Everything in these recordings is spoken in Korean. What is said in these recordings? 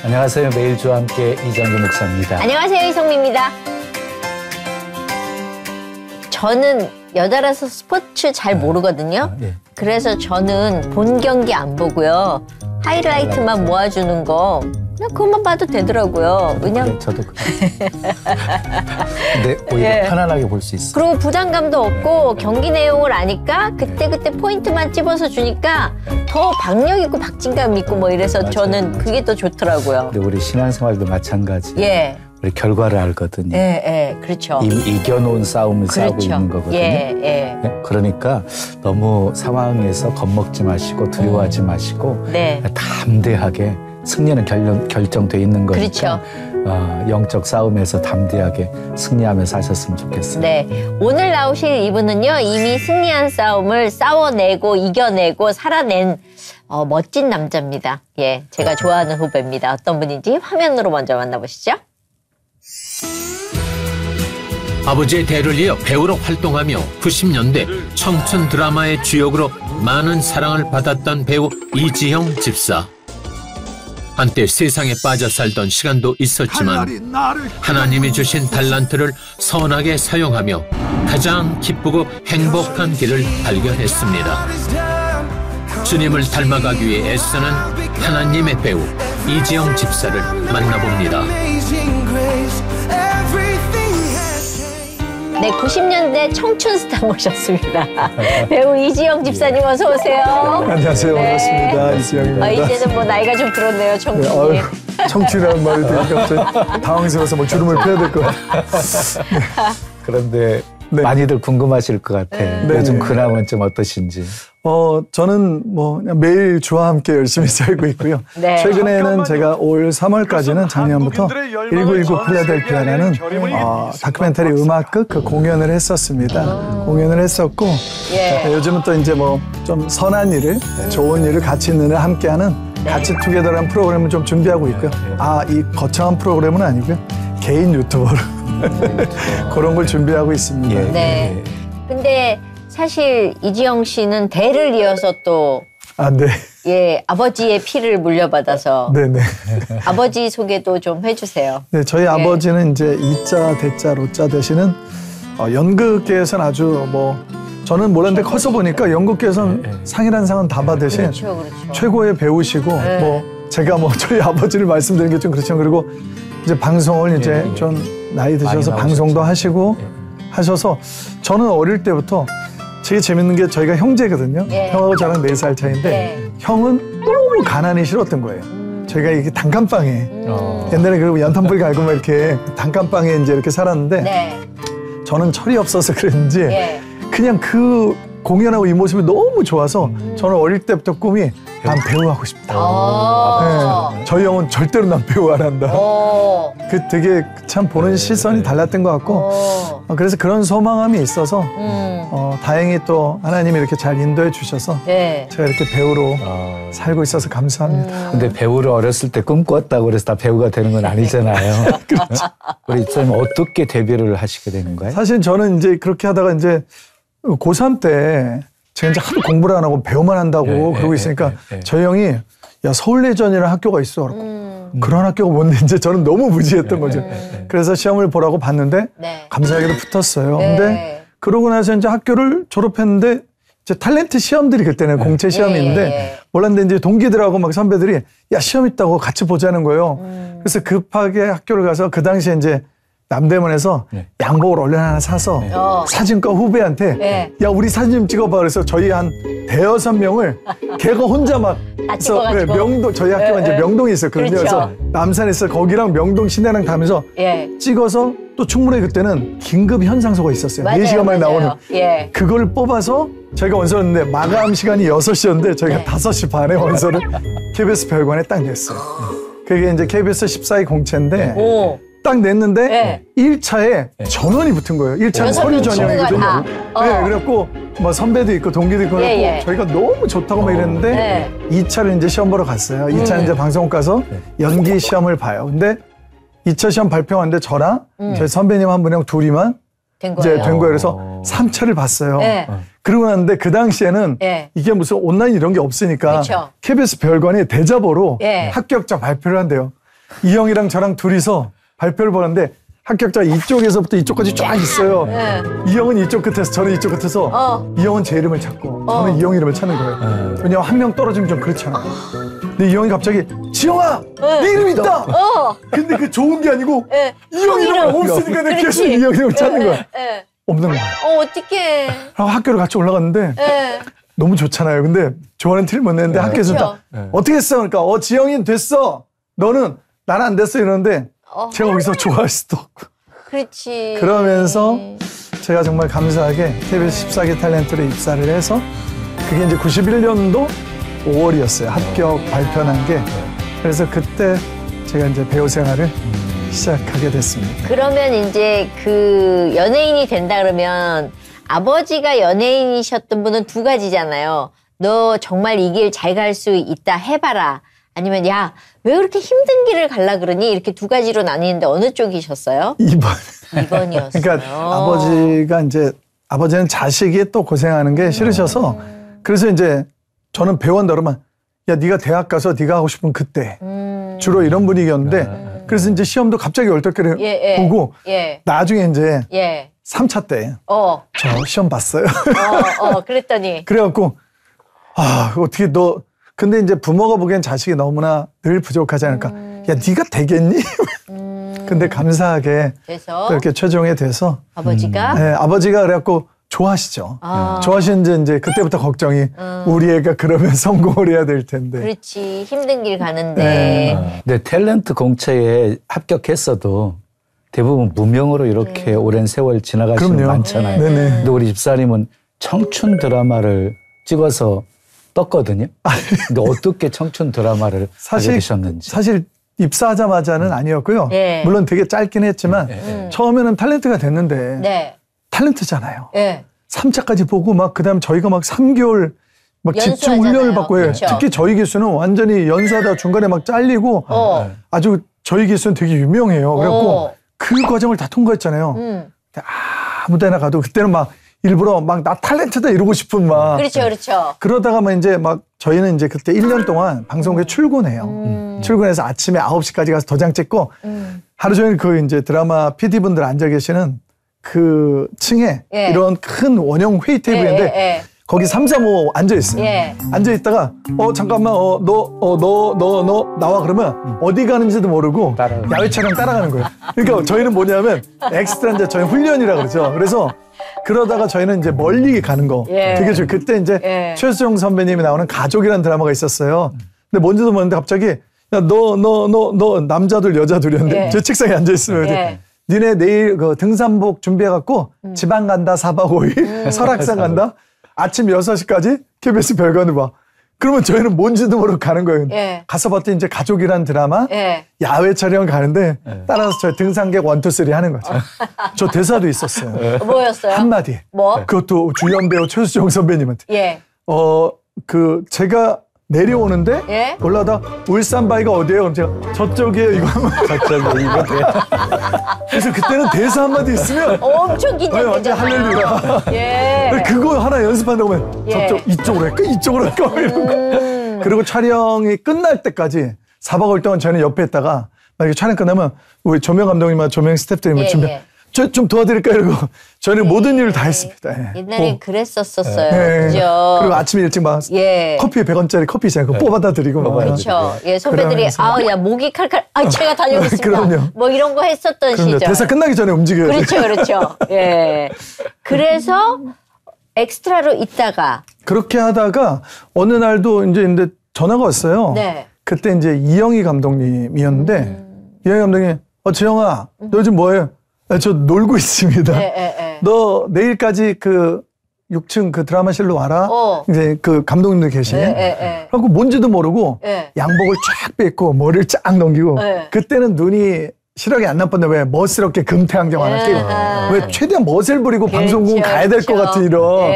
안녕하세요. 매일주와 함께 이정규 목사입니다. 안녕하세요. 이성미입니다. 저는 여자라서 스포츠 잘 모르거든요. 예. 그래서 저는 본 경기 안 보고요. 하이라이트만 모아주는 거 그냥 그것만 봐도 되더라고요. 왜냐면 네, 저도 근데 오히려 예. 편안하게 볼 수 있어요. 그리고 부담감도 없고 경기 내용을 아니까 그때그때 포인트만 찝어서 주니까 더 박력 있고 박진감 있고 뭐 이래서 맞아요. 저는 그게 더 좋더라고요. 근데 우리 신앙생활도 마찬가지. 예, 우리 결과를 알거든요. 예, 그렇죠. 이미 이겨놓은 싸움을 싸우고 그렇죠. 있는 거거든요. 예. 네? 그러니까 너무 상황에서 겁먹지 마시고 두려워하지 마시고 네. 담대하게 승리는 결정돼 있는 거니까 그렇죠. 영적 싸움에서 담대하게 승리하면서 하셨으면 좋겠어요. 네, 오늘 나오실 이분은요 이미 승리한 싸움을 싸워내고 이겨내고 살아낸 멋진 남자입니다. 예, 제가 좋아하는 후배입니다. 어떤 분인지 화면으로 먼저 만나보시죠. 아버지의 대를 이어 배우로 활동하며 90년대 청춘 드라마의 주역으로 많은 사랑을 받았던 배우 이지영 집사. 한때 세상에 빠져 살던 시간도 있었지만 하나님이 주신 달란트를 선하게 사용하며 가장 기쁘고 행복한 길을 발견했습니다. 주님을 닮아가기 위해 애쓰는 하나님의 배우 이지영 집사를 만나봅니다. 네, 90년대 청춘 스타 모셨습니다. 배우 이지영 집사님 어서 오세요. 안녕하세요. 네. 반갑습니다. 이지영입니다. 이제는 뭐 나이가 좀 들었네요, 네, 청춘이. 청춘이라는 말이 되니까 갑자기 당황스러워서 뭐 주름을 펴야 될 것 같아요. 그런데 네. 많이들 궁금하실 것 같아요. 네. 요즘 네. 근황은 좀 어떠신지. 저는 뭐 그냥 매일 주와 함께 열심히 살고 있고요. 네. 최근에는 제가 올 3월까지는 작년부터 1919 필라델피아라는 다큐멘터리 음악극 그 공연을 했었습니다. 공연을 했었고 예. 요즘은 또 이제 뭐 좀 선한 일을 좋은 일을 같이 있는 일 함께하는 같이 투게더라는 프로그램을 좀 준비하고 있고요. 이 거창한 프로그램은 아니고요. 개인 유튜버로 그런 걸 준비하고 있습니다. 예. 네. 근데 사실 이지영 씨는 대를 이어서 또 네. 예, 아버지의 피를 물려받아서 네네. 아버지 소개도 좀 해주세요. 네, 저희 아버지는 이제 이자, 대자, 로자 되시는 연극계에서는 아주 뭐 저는 몰랐는데 커서 보니까 연극계에서는 상이라는 상은 다 받으신 그렇죠. 최고의 배우시고 뭐 제가 뭐 저희 아버지를 말씀드리는 게 좀 그렇지만 그리고 이제 방송을 이제 좀 나이 드셔서 많이 방송도 나오셨죠. 하시고 하셔서 저는 어릴 때부터 되게 재밌는 게 저희가 형제거든요. 예. 형하고 저랑 4살 차이인데 네. 형은 너무 가난이 싫었던 거예요. 저희가 이게 단칸방에 옛날에 그리고 연탄불 갈고 막 이렇게 단칸방에 이제 이렇게 살았는데 네. 저는 철이 없어서 그랬는지 예. 그냥 그 공연하고 이 모습이 너무 좋아서 저는 어릴 때부터 꿈이 난 배우하고 싶다. 네. 저희 형은 절대로 난 배우 안 한다. 그 되게 참 보는 시선이 달랐던 것 같고 그래서 그런 소망함이 있어서 다행히 또 하나님이 이렇게 잘 인도해 주셔서 네. 제가 이렇게 배우로 살고 있어서 감사합니다. 근데 배우를 어렸을 때 꿈꿨다고 그래서 다 배우가 되는 건 아니잖아요. 우리 집사님 어떻게 데뷔를 하시게 된 거예요? 사실 저는 이제 그렇게 하다가 이제 고3 때 제가 이제 하도 공부를 안 하고 배우만 한다고 그러고 있으니까 저희 형이 야 서울예전이라는 학교가 있어. 그러고 그런 학교가 뭔데 이제 저는 너무 무지했던 거죠. 그래서 시험을 보라고 봤는데 네. 감사하게도 붙었어요. 네. 근데 그러고 나서 이제 학교를 졸업했는데 이제 탤런트 시험들이 그때는 공채 시험이 있는데 몰랐는데 이제 동기들하고 막 선배들이 야 시험 있다고 같이 보자는 거예요. 그래서 급하게 학교를 가서 그 당시에 이제 남대문에서 양복을 얼른 하나 사서 사진과 후배한테 야 우리 사진 좀 찍어봐 그래서 저희 한 대여섯 명을 걔가 혼자 막 찍어가지고. 명동 저희 학교가 이제 명동에 있었거든요. 그렇죠. 그래서 남산에서 거기랑 명동 시내랑 가면서 찍어서 또 충무로에 그때는 긴급 현상소가 있었어요. 맞아요, 4시간 만에 맞아요. 나오는 그걸 뽑아서 저희가 원서였는데 마감 시간이 6시였는데 저희가 5시 반에 원서를 KBS 별관에 딱 냈어요. 그게 이제 KBS 14기 공채인데 딱 냈는데 1차에 전원이 붙은 거예요. 1차는 서류 전형이거든요. 네, 그래갖고 뭐 선배도 있고 동기도 있고 그래갖고 저희가 너무 좋다고 막 이랬는데 2차를 이제 시험 보러 갔어요. 2차는 이제 방송국 가서 연기 시험을 봐요. 근데 2차 시험 발표하는데 저랑 저희 선배님 한 분이랑 둘이만 된 이제 거예요. 된 거예요. 그래서 3차를 봤어요. 그러고 났는데 그 당시에는 이게 무슨 온라인 이런 게 없으니까 그쵸. KBS 별관이 대자보로 합격자 발표를 한대요. 이 형이랑 저랑 둘이서 발표를 보는데 합격자가 이쪽에서부터 이쪽까지 쫙 있어요. 네. 이 형은 이쪽 끝에서 저는 이쪽 끝에서 이 형은 제 이름을 찾고 저는 이 형 이름을 찾는 거예요. 왜냐면 한 명 떨어지면 좀 그렇잖아요. 근데 이 형이 갑자기 지영아 네 이름 있다. 근데 그 좋은 게 아니고 이 형 이름 없으니까 내가 계속 이 형 이름을 찾는 거야. 없는 거야. 어떡해. 그리고 학교를 같이 올라갔는데 너무 좋잖아요. 근데 조언은 틀 못 냈는데 학교에서 그렇죠. 어떻게 했어? 그러니까 지영이는 됐어. 너는 나는 안 됐어 이러는데 제가 거기서 좋아할 수도 없고. 그렇지. 그러면서 제가 정말 감사하게 KBS 14기 탤런트로 입사를 해서 그게 이제 91년도 5월이었어요. 합격 발표한 게. 그래서 그때 제가 이제 배우 생활을 시작하게 됐습니다. 그러면 이제 그 연예인이 된다 그러면 아버지가 연예인이셨던 분은 두 가지잖아요. 너 정말 이 길 잘 갈 수 있다 해봐라. 아니면 야, 왜 그렇게 힘든 길을 갈라 그러니? 이렇게 두 가지로 나뉘는데 어느 쪽이셨어요? 2번. 2번이었어요. 그러니까 아버지는 자식이 또 고생하는 게 싫으셔서 그래서 이제 저는 배우한다 그러면 야, 네가 대학 가서 네가 하고 싶은 그때 주로 이런 분위기였는데 그래서 이제 시험도 갑자기 얼떨결에 보고 나중에 이제 3차 때 저 시험 봤어요. 그랬더니 그래갖고 어떻게 너 근데 이제 부모가 보기엔 자식이 너무나 늘 부족하지 않을까. 야, 네가 되겠니? 근데 감사하게 그래서 그렇게 최종에 돼서 아버지가 네, 아버지가 그래갖고 좋아하시죠. 좋아하시는지 이제 그때부터 걱정이 우리 애가 그러면 성공을 해야 될 텐데. 그렇지. 힘든 길 가는데. 근데 탤런트 공채에 합격했어도 대부분 무명으로 이렇게 오랜 세월 지나가시는 분 그럼요. 많잖아요. 네네. 근데 우리 집사님은 청춘 드라마를 찍어서 떴거든요. 근데 어떻게 청춘 드라마를 하게 되셨는지. 사실 입사하자마자는 아니었고요. 물론 되게 짧긴 했지만 처음에는 탤런트가 됐는데 탤런트잖아요. 3차까지 보고 막 그다음 저희가 막 3개월 막 집중 훈련을 받고 해요. 특히 저희 기수는 완전히 연수하다 중간에 막 잘리고 아주 저희 기수는 되게 유명해요. 그래갖고 그 과정을 다 통과했잖아요. 아무 데나 가도 그때는 막 일부러 막 나 탤런트다 이러고 싶은 막. 그렇죠. 그러다가 막 이제 막 저희는 이제 그때 1년 동안 방송국에 출근해요. 출근해서 아침에 9시까지 가서 도장 찍고 하루 종일 그 이제 드라마 PD분들 앉아 계시는 그 층에 이런 큰 원형 회의 테이블인데 거기 3, 4, 5 앉아 있어요. 앉아 있다가 잠깐만 너 나와 그러면 어디 가는지도 모르고 야외 촬영 따라가는 거예요. 그러니까 저희는 뭐냐면 엑스트라 이제 저희 훈련이라 그러죠. 그래서 그러다가 저희는 이제 멀리 가는 거 되게 좋아요. 그때 이제 최수종 선배님이 나오는 가족이라는 드라마가 있었어요. 근데 뭔지도 모르는데 갑자기 야 너 남자들 여자들이었는데 제 책상에 앉아 있으면 니네 내일 그 등산복 준비해갖고 지방 간다 4박 5일 설악산 간다 아침 6시까지 KBS 별관을 봐. 그러면 저희는 뭔지도 모르고 가는 거예요. 가서 봤더니 이제 가족이란 드라마 야외 촬영 가는데 따라서 저희 등산객 1, 2, 3 하는 거죠. 저 대사도 있었어요. 뭐였어요? 한마디. 뭐? 그것도 주연 배우 최수종 선배님한테. 제가 내려오는데 올라다 울산 바위가 어디예요? 그럼 제가 저쪽이에요. 이거 하면 저쪽에 이거 그래서 그때는 대사 한마디 있으면 엄청 긴장되잖아요. 완전 할렐루야. 그거 하나 연습한다고 하면 저쪽 이쪽으로 할까? 이쪽으로 할까? 이런 거. 그리고 촬영이 끝날 때까지 4박 5일 동안 저는 옆에 있다가 만약에 촬영 끝나면 우리 조명 감독님과 조명 스태프들이 준비 저 좀 도와드릴까 이러고 저는 모든 일을 다 했습니다. 옛날에 그랬었어요. 그죠? 그리고 아침에 일찍 막 커피에 100원짜리 커피 있잖아요. 그거 뽑아다 드리고 그렇죠. 선배들이 야 목이 칼칼 제가 다녀오겠습니다. 그럼요. 뭐 이런 거 했었던 시절. 대사 끝나기 전에 움직여야 돼요. 그렇죠. 그래서 엑스트라로 있다가 그렇게 하다가 어느 날도 이제 근데 전화가 왔어요. 그때 이제 이영희 감독님이었는데 이영희 감독님 지영아 너 요즘 뭐해? 저 놀고 있습니다. 너 내일까지 그 6층 그 드라마실로 와라. 이제 그 감독님들 계시네. 그래갖고 뭔지도 모르고 양복을 쫙 뺏고 머리를 쫙 넘기고 그때는 눈이 시력이 안 나빴는데 왜 멋스럽게 금태 안경 하나 끼고 왜 최대한 멋을 부리고 방송국 가야 될 것 같은 이런.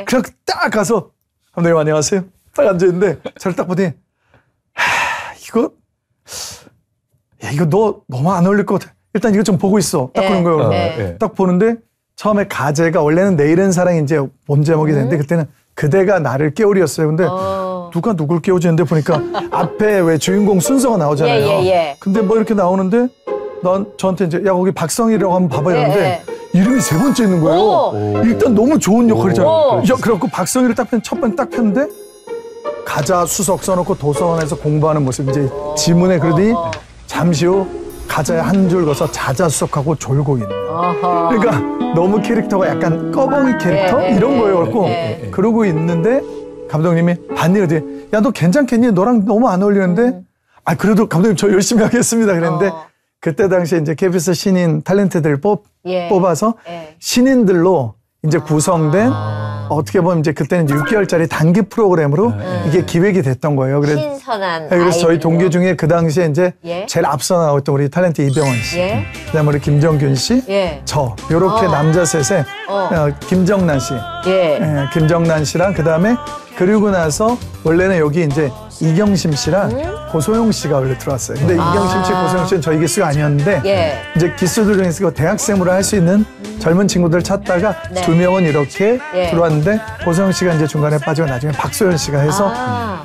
그래서 딱 가서 감독님 안녕하세요. 딱 앉아있는데 저를 딱 보더니 이거 너 너무 안 어울릴 것 같아. 일단 이거 좀 보고 있어. 딱 그런 거예요. 딱 보는데 처음에 가제가 원래는 내일은 사랑이 이제 본 제목이 됐는데 그때는 그대가 나를 깨우리였어요. 근데 누가 누굴 깨우지는데 보니까 앞에 왜 주인공 순서가 나오잖아요. 예. 근데 뭐 이렇게 나오는데 난 저한테 이제 야 거기 박성희라고 한번 봐봐 이러는데 이름이 세 번째 있는 거예요. 일단 너무 좋은 역할이잖아요. 그래갖고 박성희를 딱 첫 번 딱 폈는데 가자 수석 써놓고 도서관에서 공부하는 모습 이제 지문에 그러더니 잠시 후 가자에 한 줄 거서 자자수석하고 졸고 있는. 그러니까 너무 캐릭터가 약간 꺼벙이 캐릭터 이런 거예요. 그렇고 그러고 있는데 감독님이 반일이 야 너 괜찮겠니? 너랑 너무 안 어울리는데 아 그래도 감독님 저 열심히 하겠습니다 그랬는데 그때 당시에 이제 KBS 신인 탤런트들을 뽑아서 신인들로 이제 구성된 어떻게 보면 이제 그때는 이제 6개월짜리 단기 프로그램으로 이게 기획이 됐던 거예요. 신선한 그래서 저희 동기 아이들로. 중에 그 당시에 이제 제일 앞서 나왔던 우리 탤런트 이병헌 씨, 그다음에 우리 김정균 씨, 저 요렇게 남자 셋에 김정란 씨, 김정란 씨랑 그다음에 그리고 나서 원래는 여기 이제 이경심 씨랑 고소영 씨가 원래 들어왔어요. 근데 이경심 씨, 고소영 씨는 저희 기수가 아니었는데 이제 기수들 중에서 대학생으로 할 수 있는 젊은 친구들 찾다가 두 명은 이렇게 들어왔는데 고소영 씨가 이제 중간에 빠지고 나중에 박소연 씨가 해서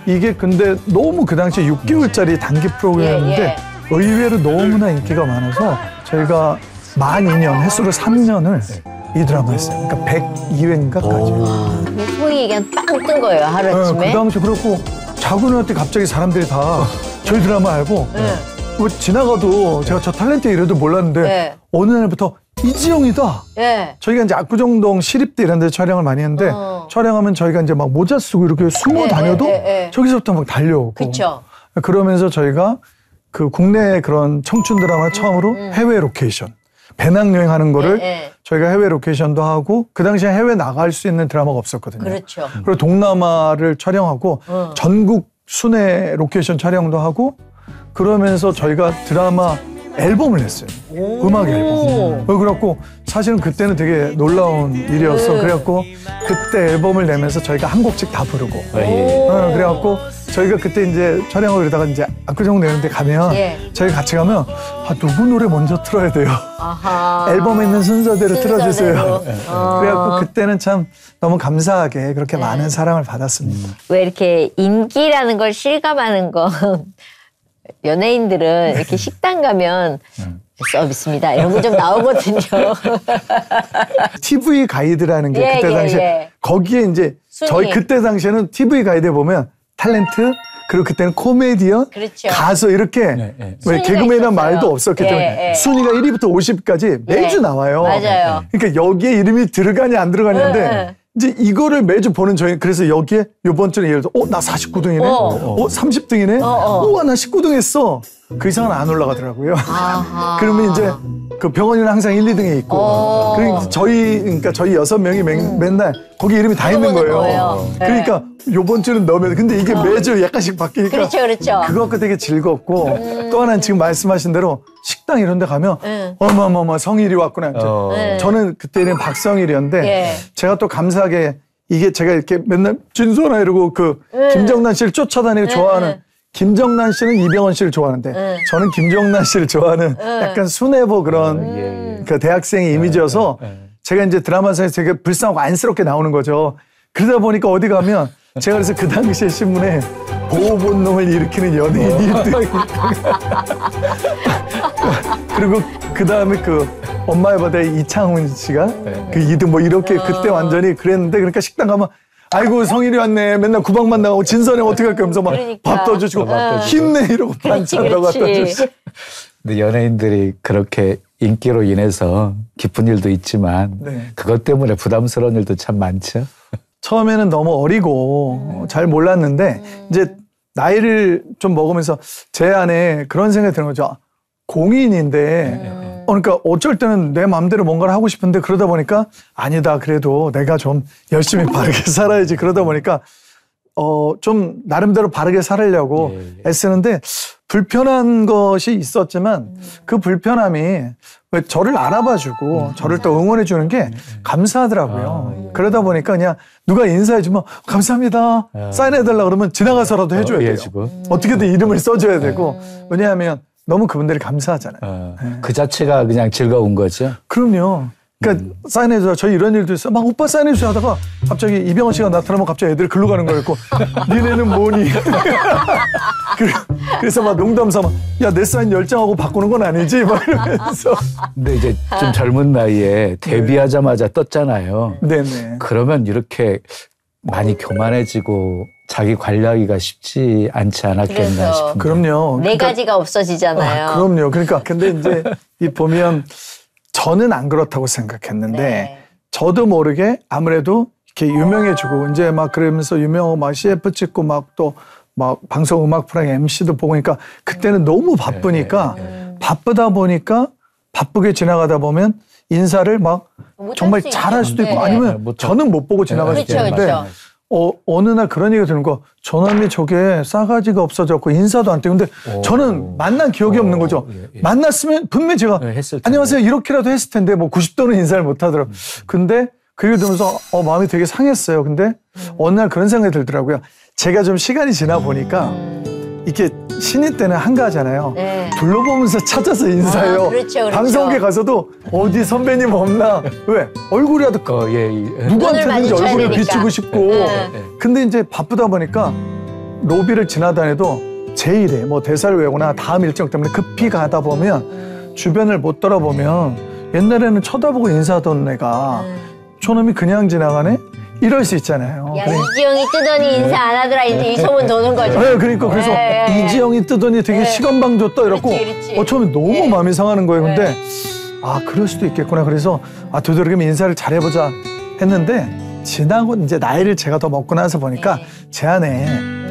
이게 근데 너무 그 당시에 6개월짜리 단기 프로그램인데 의외로 너무나 인기가 많아서 저희가 만 2년, 횟수로 3년을 이 드라마 했어요. 그러니까 102회인가까지. 소위 얘기한 빵 뜬 거예요, 하루아침에. 그 당시 그렇고 자고 일어날 갑자기 사람들이 다 저희 드라마 알고 뭐 지나가도 제가 저 탤런트 이래도 몰랐는데 어느 날부터 이지영이다. 저희가 이제 압구정동 시립대 이런 데 촬영을 많이 했는데 촬영하면 저희가 이제 막 모자 쓰고 이렇게 숨어 다녀도 저기서부터 막 달려오고. 그쵸. 그러면서 저희가 그 국내 그런 청춘 드라마 처음으로 해외 로케이션. 배낭여행하는 거를 저희가 해외 로케이션도 하고 그 당시에 해외 나갈 수 있는 드라마가 없었거든요. 그렇죠. 그리고 동남아를 촬영하고 전국 순회 로케이션 촬영도 하고 그러면서 저희가 드라마 앨범을 냈어요. 음악 앨범. 그래갖고 사실은 그때는 되게 놀라운 일이었어. 그래갖고 그때 앨범을 내면서 저희가 한 곡씩 다 부르고. 그래갖고 저희가 그때 이제 촬영을 그러다가 이제 압구정 내는데 가면 저희 같이 가면 누구 노래 먼저 틀어야 돼요. 앨범에 있는 순서대로 틀어주세요. 그래갖고 그때는 참 너무 감사하게 그렇게 많은 사랑을 받았습니다. 왜 이렇게 인기라는 걸 실감하는 건 연예인들은 이렇게 식당 가면 서비스입니다. 이런 거 좀 나오거든요. TV 가이드라는 게 그때 당시에 거기에 이제 저희 그때 당시에는 TV 가이드에 보면 탤런트 그리고 그때는 코미디언, 그렇죠. 가수 이렇게 개그맨이란 말도 없었기 때문에 순위가 1위부터 50까지 매주 나와요. 맞아요. 그러니까 여기에 이름이 들어가냐 안 들어가냐인데 이제 이거를 매주 보는 저희 그래서 여기에 요번 주는 예를 들어 나 49등이네, 30등이네, 우와 나 19등 했어. 그 이상은 안 올라가더라고요. 그러면 이제 그 병원이는 항상 1, 2등에 있고 그러니까 저희 6명이 맨날 거기 이름이 다 있는 거예요. 그러니까 요번 주는 넣으면 근데 이게 매주 약간씩 바뀌니까 그렇죠. 그것도 되게 즐겁고 또 하나는 지금 말씀하신 대로 식당 이런 데 가면 어머머머 성일이 왔구나. 저는 그때는 박성일이었는데 제가 또 감사하게 이게 제가 이렇게 맨날 준수나 이러고 그 김정란 씨를 쫓아다니고 좋아하는 김정란 씨는 이병헌 씨를 좋아하는데 저는 김정란 씨를 좋아하는 약간 순애보 그런 그 대학생의 이미지여서 제가 이제 드라마사에서 되게 불쌍하고 안쓰럽게 나오는 거죠. 그러다 보니까 어디 가면 제가 그래서 그 당시에 신문에 보호 본능을 일으키는 연예인이 그리고 그 다음에 그 엄마의 바다에 이창훈 씨가 그 2등 뭐 이렇게 그때 완전히 그랬는데 그러니까 식당 가면 아이고 성일이 왔네. 맨날 구박만 나가고 진선이 어떻게 할까 하면서 막 밥 떠주시고 힘내 이러고 반찬도 갖다 주시고. 근데 연예인들이 그렇게 인기로 인해서 기쁜 일도 있지만 그것 때문에 부담스러운 일도 참 많죠. 처음에는 너무 어리고 잘 몰랐는데 이제 나이를 좀 먹으면서 제 안에 그런 생각이 드는 거죠. 공인인데 그러니까 어쩔 때는 내 마음대로 뭔가를 하고 싶은데 그러다 보니까 아니다 그래도 내가 좀 열심히 바르게 살아야지 그러다 보니까 좀 나름대로 바르게 살으려고 애쓰는데 불편한 것이 있었지만 그 불편함이 왜 저를 알아봐주고 저를 또 응원해주는 게 감사하더라고요. 그러다 보니까 그냥 누가 인사해주면 감사합니다 사인해달라 그러면 지나가서라도 해줘야 돼요. 어떻게든 이름을 써줘야 되고 왜냐하면 너무 그분들이 감사하잖아요. 그 자체가 그냥 즐거운 거죠. 그럼요. 그러니까 사인해줘. 저희 이런 일도 있어요. 막 오빠 사인해주세요 하다가 갑자기 이병헌 씨가 나타나면 갑자기 애들이 글로 가는 거였고 니네는 뭐니? 그래서 막 농담 삼아 야, 내 사인 10장하고 바꾸는 건 아니지? 막 이러면서. 근데 이제 좀 젊은 나이에 데뷔하자마자 떴잖아요. 네네. 그러면 이렇게 많이 교만해지고 자기 관리하기가 쉽지 않지 않았겠나 그래서. 싶은데. 그럼요. 네 가지가 없어지잖아요. 그럼요. 그러니까 근데 이제 이 보면 저는 안 그렇다고 생각했는데 네. 저도 모르게 아무래도 이렇게 유명해지고 이제 막 그러면서 유명하고 막 CF 찍고 막 또 막 방송 음악 프로그램 MC도 보고 그러니까 그때는 너무 바쁘니까 바쁘다 보니까 바쁘게 지나가다 보면 인사를 막 못할 정말 수 잘할 수도 있고 네. 아니면 못 저는 못 보고 지나갈 수도 그렇죠, 있는데 그렇죠. 어느 날 그런 얘기가 드는 거 저놈이 저게 싸가지가 없어졌고 인사도 안 떼고 근데 저는 만난 기억이 없는 거죠. 예. 만났으면 분명히 제가 했을 텐데. 안녕하세요 이렇게라도 했을 텐데 뭐 90도는 인사를 못 하더라고요. 근데 그 얘기 들으면서 마음이 되게 상했어요. 근데 어느 날 그런 생각이 들더라고요. 제가 좀 시간이 지나 보니까 이렇게 신인 때는 한가하잖아요. 네. 둘러보면서 찾아서 인사해요. 그렇죠. 방송국에 가서도 어디 선배님 없나? 왜? 얼굴이라도 누구한테든지 마주쳐야 얼굴을 되니까. 비추고 싶고. 네. 근데 이제 바쁘다 보니까 로비를 지나다녀도 제일에 뭐 대사를 외우거나 다음 일정 때문에 급히 가다 보면 주변을 못 돌아보면 옛날에는 쳐다보고 인사하던 애가 저놈이 그냥 지나가네? 이럴 수 있잖아요. 야, 그래. 이지영이 뜨더니 인사 안 하더라. 이제 이 소문 도는 거죠. 네, 그러니까 그래서 네. 이지영이 뜨더니 되게 시간방 줬다 이랬고 그렇지. 처음에 너무 마음이 상하는 거예요. 근데 그럴 수도 있겠구나. 그래서 되도록이면 인사를 잘해보자 했는데 지나고 이제 나이를 제가 더 먹고 나서 보니까 제 안에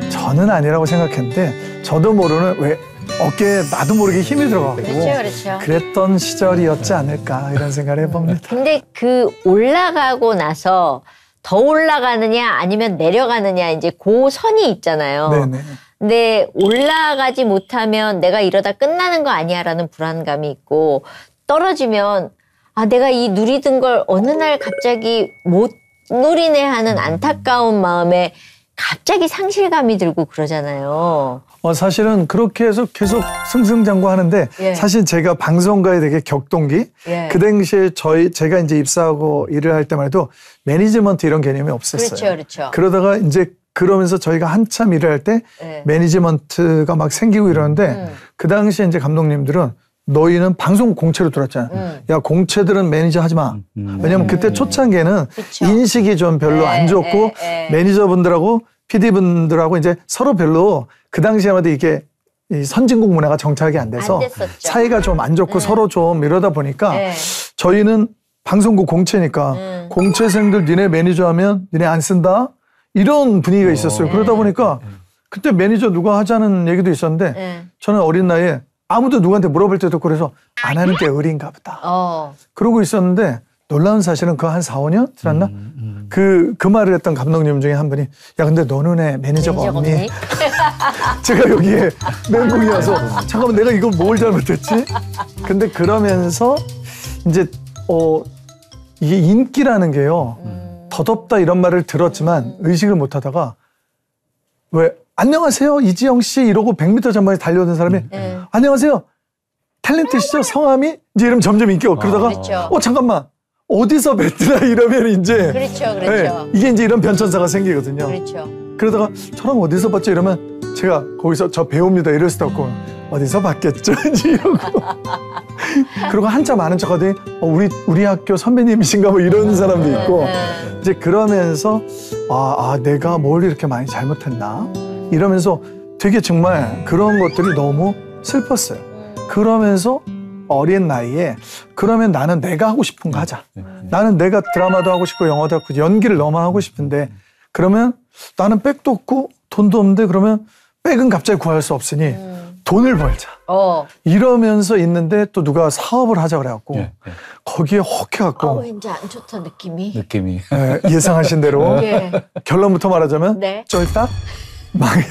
저는 아니라고 생각했는데 저도 모르는 왜 어깨에 나도 모르게 힘이 들어가고 그렇죠. 그랬던 시절이었지 않을까 이런 생각을 해봅니다. 근데 그 올라가고 나서 더 올라가느냐 아니면 내려가느냐 이제 그 선이 있잖아요. 네네. 근데 올라가지 못하면 내가 이러다 끝나는 거 아니야라는 불안감이 있고 떨어지면 내가 이 누리던 걸 어느 날 갑자기 못 누리네 하는 안타까운 마음에 갑자기 상실감이 들고 그러잖아요. 사실은 그렇게 해서 계속 승승장구하는데 예. 사실 제가 방송가에 되게 격동기 예. 그 당시에 제가 이제 입사하고 일을 할 때만 해도 매니지먼트 이런 개념이 없었어요. 그렇죠. 그러다가 이제 그러면서 저희가 한참 일을 할 때 예. 매니지먼트가 막 생기고 이러는데 그 당시에 이제 감독님들은 너희는 방송 공채로 들어왔잖아. 야, 공채들은 매니저 하지 마. 왜냐면 그때 초창기에는 그쵸. 인식이 좀 별로 안 좋고 매니저분들하고 PD분들하고 이제 서로 별로 그 당시에마다 이게 이 선진국 문화가 정착이 안 돼서 안 됐었죠. 사이가 좀 안 좋고 서로 좀 이러다 보니까 저희는 방송국 공채니까 공채생들 니네 매니저 하면 니네 안 쓴다? 이런 분위기가 있었어요. 그러다 보니까 그때 매니저 누가 하자는 얘기도 있었는데 저는 어린 나이에 아무도 누구한테 물어볼 때도 없고 그래서 안 하는 게 의리인가 보다. 그러고 있었는데 놀라운 사실은 그 한 4, 5년 지났나? 그 말을 했던 감독님 중에 한 분이 야 근데 너는 왜 매니저가 없니? 제가 여기에 멘붕이 와서 잠깐만 내가 이거 뭘 잘못했지? 근데 그러면서 이제 이게 인기라는 게요. 더덥다 이런 말을 들었지만 의식을 못 하다가 왜 안녕하세요 이지영 씨 이러고 100m 전방에 달려오는 사람이 안녕하세요 탤런트시죠 성함이 이제 이러면 점점 인기가 그러다가 그렇죠. 잠깐만 어디서 뵀더라 이러면 이제 그렇죠. 네, 이게 이제 이런 변천사가 생기거든요. 그렇죠. 그러다가 저랑 어디서 봤죠 이러면 제가 거기서 저 배우입니다 이럴 수도 없고 어디서 봤겠죠 이러고 그리고 한참 아는 척하더니 우리 학교 선배님이신가 뭐 이런 사람도 있고 이제 그러면서 내가 뭘 이렇게 많이 잘못했나 이러면서 되게 정말 그런 것들이 너무 슬펐어요. 그러면서 어린 나이에 그러면 나는 내가 하고 싶은 거 하자. 나는 내가 드라마도 하고 싶고 영화도 하고 연기를 너무 하고 싶은데 그러면 나는 백도 없고 돈도 없는데 그러면 백은 갑자기 구할 수 없으니 돈을 벌자. 이러면서 있는데 또 누가 사업을 하자 그래갖고 거기에 혹해갖고 왠지 안 좋다 느낌이. 예상하신 대로 결론부터 말하자면 쫄딱 망했다.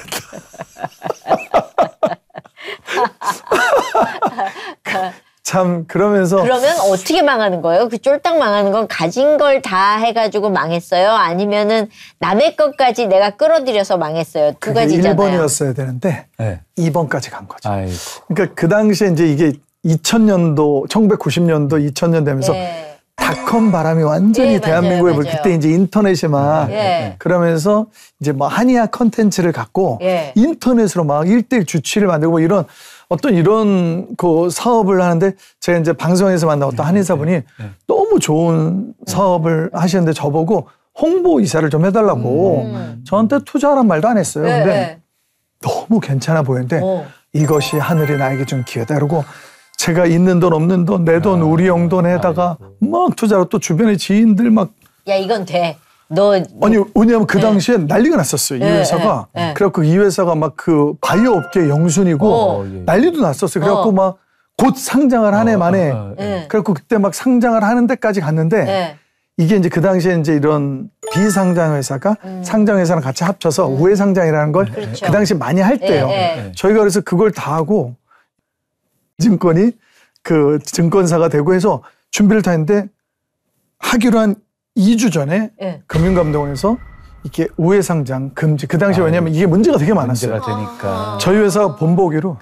참 그러면서 그러면 어떻게 망하는 거예요? 그 쫄딱 망하는 건 가진 걸 다 해가지고 망했어요? 아니면은 남의 것까지 내가 끌어들여서 망했어요? 두 가지잖아요. 1번이었어야 되는데 2번까지 간 거죠. 아이고. 그러니까 그 당시에 이제 이게 2000년도 1990년도 2000년 되면서 닷컴 바람이 완전히 예, 대한민국에 맞아요, 불 그때 이제 인터넷이 막 예. 그러면서 이제 뭐 한의학 컨텐츠를 갖고 예. 인터넷으로 막 1대1 주치를 만들고 뭐 이런 어떤 이런 그 사업을 하는데 제가 이제 방송에서 만난 어떤 한의사분이 너무 좋은 사업을 하시는데 저보고 홍보 이사를 좀 해달라고 저한테 투자하란 말도 안 했어요. 네, 근데 네. 너무 괜찮아 보이는데 이것이 하늘이 나에게 준 기회다. 그러고 제가 있는 돈 없는 돈 내 돈 우리 용돈에다가 막 투자로 또 주변의 지인들 막 야 이건 돼. 너 아니 왜냐하면 그 당시에 난리가 났었어요. 이 회사가. 그래갖고 이 회사가 막 그 바이오 업계 영순이고 난리도 났었어요. 그래갖고 막 곧 상장을 한 해 만에 그래갖고 그때 막 상장을 하는 데까지 갔는데 이게 이제 그 당시에 이제 이런 비상장 회사가 상장 회사랑 같이 합쳐서 우회 상장이라는 걸 그렇죠. 그 당시 많이 할 때요. 저희가 그래서 그걸 다 하고 증권이 그 증권사가 되고 해서 준비를 다 했는데 하기로 한 2주 전에 금융감독원에서 이게 우회 상장 금지. 그 당시에 왜냐면 이게 문제가 되게 많았어요. 문제가 되니까. 저희 회사 본보기로.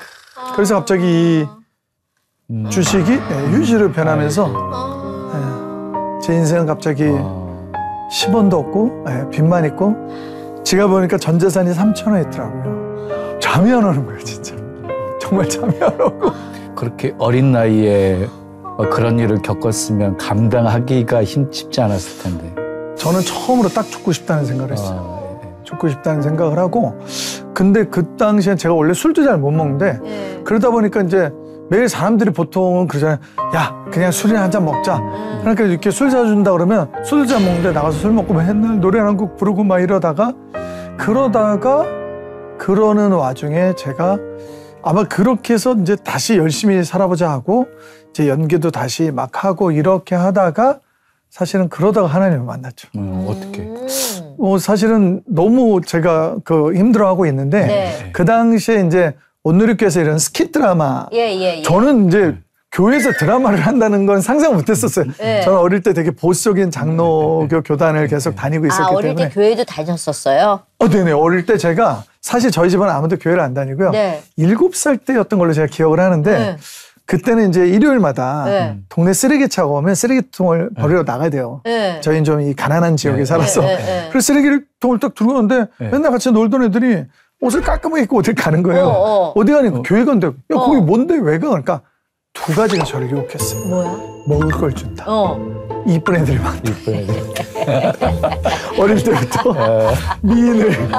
그래서 갑자기 이 주식이 유지로 변하면서 제 인생은 갑자기 10원도 없고 빚만 있고 제가 보니까 전 재산이 3,000원 있더라고요. 잠이 안 오는 거예요, 진짜. 정말 잠이 안 오고. 그렇게 어린 나이에 그런 일을 겪었으면 감당하기가 쉽지 않았을 텐데. 저는 처음으로 딱 죽고 싶다는 생각을 했어요. 죽고 싶다는 생각을 하고 근데 그 당시에 제가 원래 술도 잘 못 먹는데 그러다 보니까 이제 매일 사람들이 보통은 그러잖아요. 야 그냥 술이나 한 잔 먹자. 그러니까 이렇게 술 사준다 그러면 술도 잘 먹는데 나가서 술 먹고 맨날 노래 한 곡 부르고 막 이러다가 그러는 와중에 제가 아마 그렇게 해서 이제 다시 열심히 살아보자 하고 이제 연기도 다시 막 하고 이렇게 하다가 사실은 그러다가 하나님을 만났죠. 어떻게? 사실은 너무 제가 그 힘들어하고 있는데 그 당시에 이제 온누리교회에서 이런 스킷 드라마 저는 이제 교회에서 드라마를 한다는 건 상상 못했었어요. 저는 어릴 때 되게 보수적인 장로교 교단을 계속 다니고 있었기 어릴 때문에. 때 교회도 다녔었어요? 네네. 어릴 때 제가 사실 저희 집은 아무도 교회를 안 다니고요. 7살 때였던 걸로 제가 기억을 하는데 그때는 이제 일요일마다 동네 쓰레기차가 오면 쓰레기통을 버리러 나가야 돼요. 저희는 좀 이 가난한 지역에 살아서. 그래서 쓰레기통을 딱 들고 오는데 맨날 같이 놀던 애들이 옷을 깔끔하게 입고 어딜 가는 거예요. 어디 가니까 교회 간다고. 야, 거기 뭔데 왜 가? 그러니까 두 가지가 저를 유혹했어요. 뭐야? 먹을 걸 준다. 이쁜 애들이 많다. 어릴 때부터 미인을.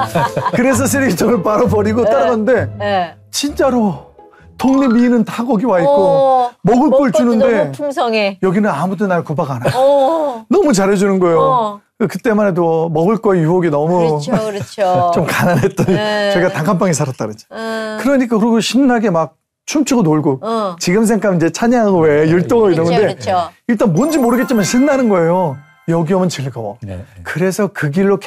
그래서 쓰레기통을 바로 버리고 따라갔는데 진짜로 동네 미인은 다 거기 와 있고 먹을 걸 주는데 너무 풍성해. 여기는 아무도 날 구박 안 하고 너무 잘해주는 거예요. 그때만 해도 먹을 거 유혹이 너무 그렇죠. 좀 가난했던 제가 단칸방에 살았다 그러죠. 그러니까 그러고 신나게 막 춤추고 놀고 지금 생각하면 이제 찬양하고 왜 율동하고 이러는데 일단 뭔지 모르겠지만 신나는 거예요. 여기 오면 즐거워. 그래서 그 길로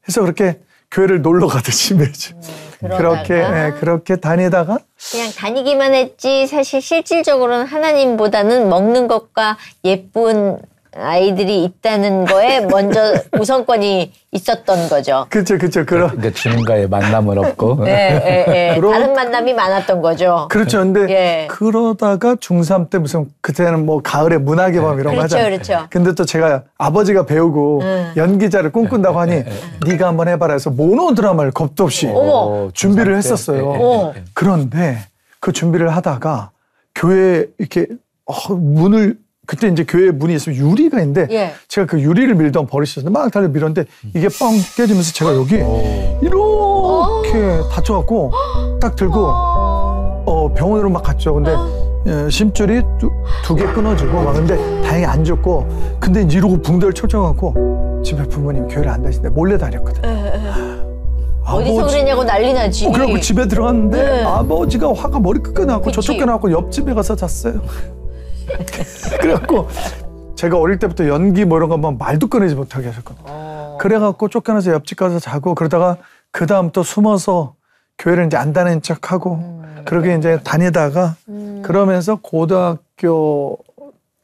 계속 그렇게 교회를 놀러 가듯이 매주 그렇게 다니다가 그냥 다니기만 했지 사실 실질적으로는 하나님보다는 먹는 것과 예쁜 아이들이 있다는 거에 먼저 우선권이 있었던 거죠. 그렇죠. 그러니까 주님과의 만남은 없고. 다른 만남이 많았던 거죠. 그렇죠. 근데 그러다가 중3 때 무슨 그때는 뭐 가을에 문학의 밤 이런 거 하잖아요. 그렇죠. 근데 또 제가 아버지가 배우고 연기자를 꿈꾼다고 하니 네가 한번 해봐라 해서 모노 드라마를 겁도 없이 준비를 했었어요. 그런데 그 준비를 하다가 교회 이렇게 문을 그때 이제 교회 문이 있으면 유리가 있는데 제가 그 유리를 밀던 버릇이 있었는데 막 달려 밀었는데 이게 뻥 깨지면서 제가 여기 이렇게 다쳐갖고 딱 들고 병원으로 막 갔죠. 근데 심줄이 두 개 끊어지고 막 근데 다행히 안 죽고 근데 이제 이러고 붕대를 쳐져갖고 집에 부모님 교회를 안 다니시는데 몰래 다녔거든. 어디서 그랬냐고 난리 나지. 그래갖고 집에 들어갔는데 아버지가 화가 머리 끝까지 나고 저쪽 게 나고 옆집에 가서 잤어요. 그래갖고 제가 어릴 때부터 연기 뭐 이런 거 막 말도 꺼내지 못하게 하셨거든요. 그래갖고 쫓겨나서 옆집 가서 자고 그러다가 그 다음 또 숨어서 교회를 이제 안 다니는 척하고 그러게 이제 다니다가 그러면서 고등학교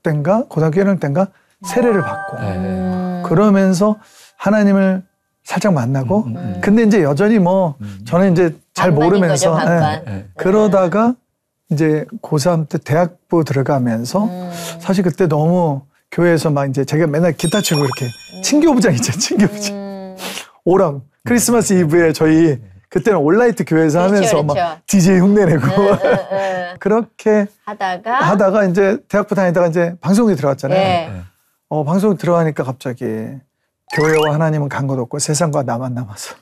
1학년 땐가 세례를 받고 그러면서 하나님을 살짝 만나고 근데 이제 여전히 뭐 저는 이제 잘 모르면서 그러다가 이제 고3 때 대학부 들어가면서 사실 그때 너무 교회에서 막 이제 제가 맨날 기타 치고 이렇게 친교부장 있죠, 친교부장. 오라고. 크리스마스 이브에 저희 그때는 온라이트 교회에서 그렇죠, 하면서 그렇죠. 막 DJ 흉내내고 그렇게 하다가 이제 대학부 다니다가 이제 방송에 들어갔잖아요. 예. 방송에 들어가니까 갑자기 교회와 하나님은 간 것 없고 세상과 나만 남아서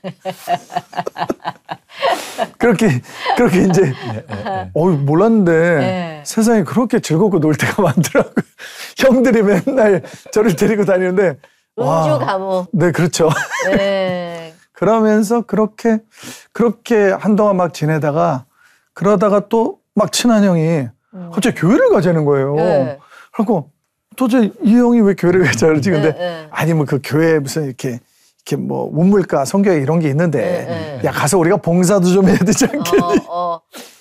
그렇게 이제 몰랐는데 세상이 그렇게 즐겁고 놀 때가 많더라고요. 형들이 맨날 저를 데리고 다니는데 음주 가무. 네, 그렇죠. 네. 그러면서 그렇게 한동안 막 지내다가 그러다가 또 막 친한 형이 갑자기 교회를 가자는 거예요. 네. 그래서 도대체 이 형이 왜 교회를 가자 그러지? 근데 아니 뭐 그 교회에 무슨 이렇게 뭐 문물과 성경 이런 게 있는데 야 가서 우리가 봉사도 좀 해야 되지 않겠니?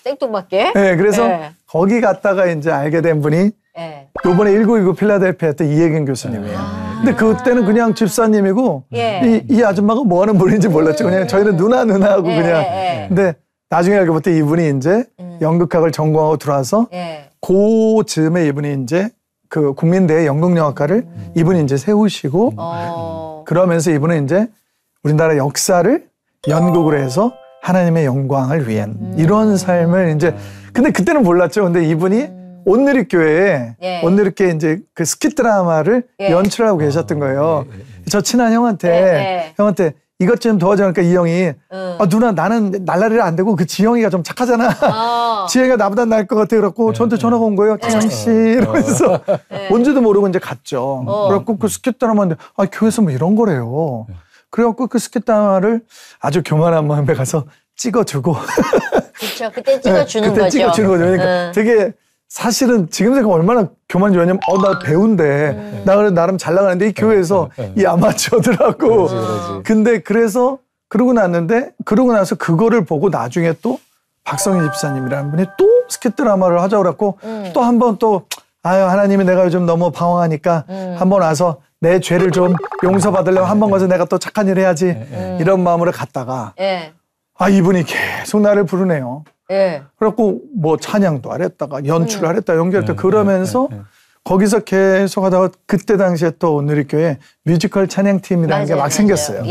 생뚱맞게. 네, 그래서 거기 갔다가 이제 알게 된 분이 요번에 1929 필라델피아 때 이혜경 교수님이에요. 근데 그때는 그냥 집사님이고 이 아줌마가 뭐 하는 분인지 몰랐죠. 그냥 저희는 누나하고 그냥. 근데 나중에 알고 봤더니 이분이 이제 연극학을 전공하고 들어와서 그 즈음에 이분이 이제 그 국민대의 연극영화과를 이분이 이제 세우시고 그러면서 이분은 이제 우리나라 역사를 연극으로 해서 하나님의 영광을 위한 이런 삶을 이제 근데 그때는 몰랐죠. 근데 이분이 온누리교회에 온누리교회 이제 그 스킷 드라마를 연출하고 계셨던 거예요. 저 친한 형한테 이것 좀 도와줘. 그러니까 이 형이 누나 나는 날라리를 안 되고 그 지영이가 좀 착하잖아. 지영이가 나보다 나을 것 같아. 그래갖고 저한테 전화가 온 거예요. 지영씨 이러면서 뭔지도 모르고 이제 갔죠. 그래갖고 그 스킷 드라마인데 교회에서 뭐 이런 거래요. 그래갖고 그 스킷 드라마를 아주 교만한 마음에 가서 찍어주고 그렇죠. 그때 찍어주는 그때 거죠. 찍어주는 거죠. 그러니까 되게 사실은 지금 생각하면 얼마나 교만인지. 왜냐면 나 배우인데 나 나름 잘 나가는데 이 교회에서 이 아마추어들하고 근데 그래서 그러고 나서 그거를 보고 나중에 또 박성희 집사님이라는 분이 또 스킷 드라마를 하자고 그랬고 또 한 번 또 하나님이 내가 요즘 너무 방황하니까 한번 와서 내 죄를 좀 용서받으려면 한번 가서 내가 또 착한 일 해야지 이런 마음으로 갔다가 이분이 계속 나를 부르네요. 그래갖고 뭐 찬양도 하랬다가 연출을 하랬다 연기했다 그러면서 거기서 계속 하다가 그때 당시에 또 온누리교회 뮤지컬 찬양팀이라는 게 막 생겼어요.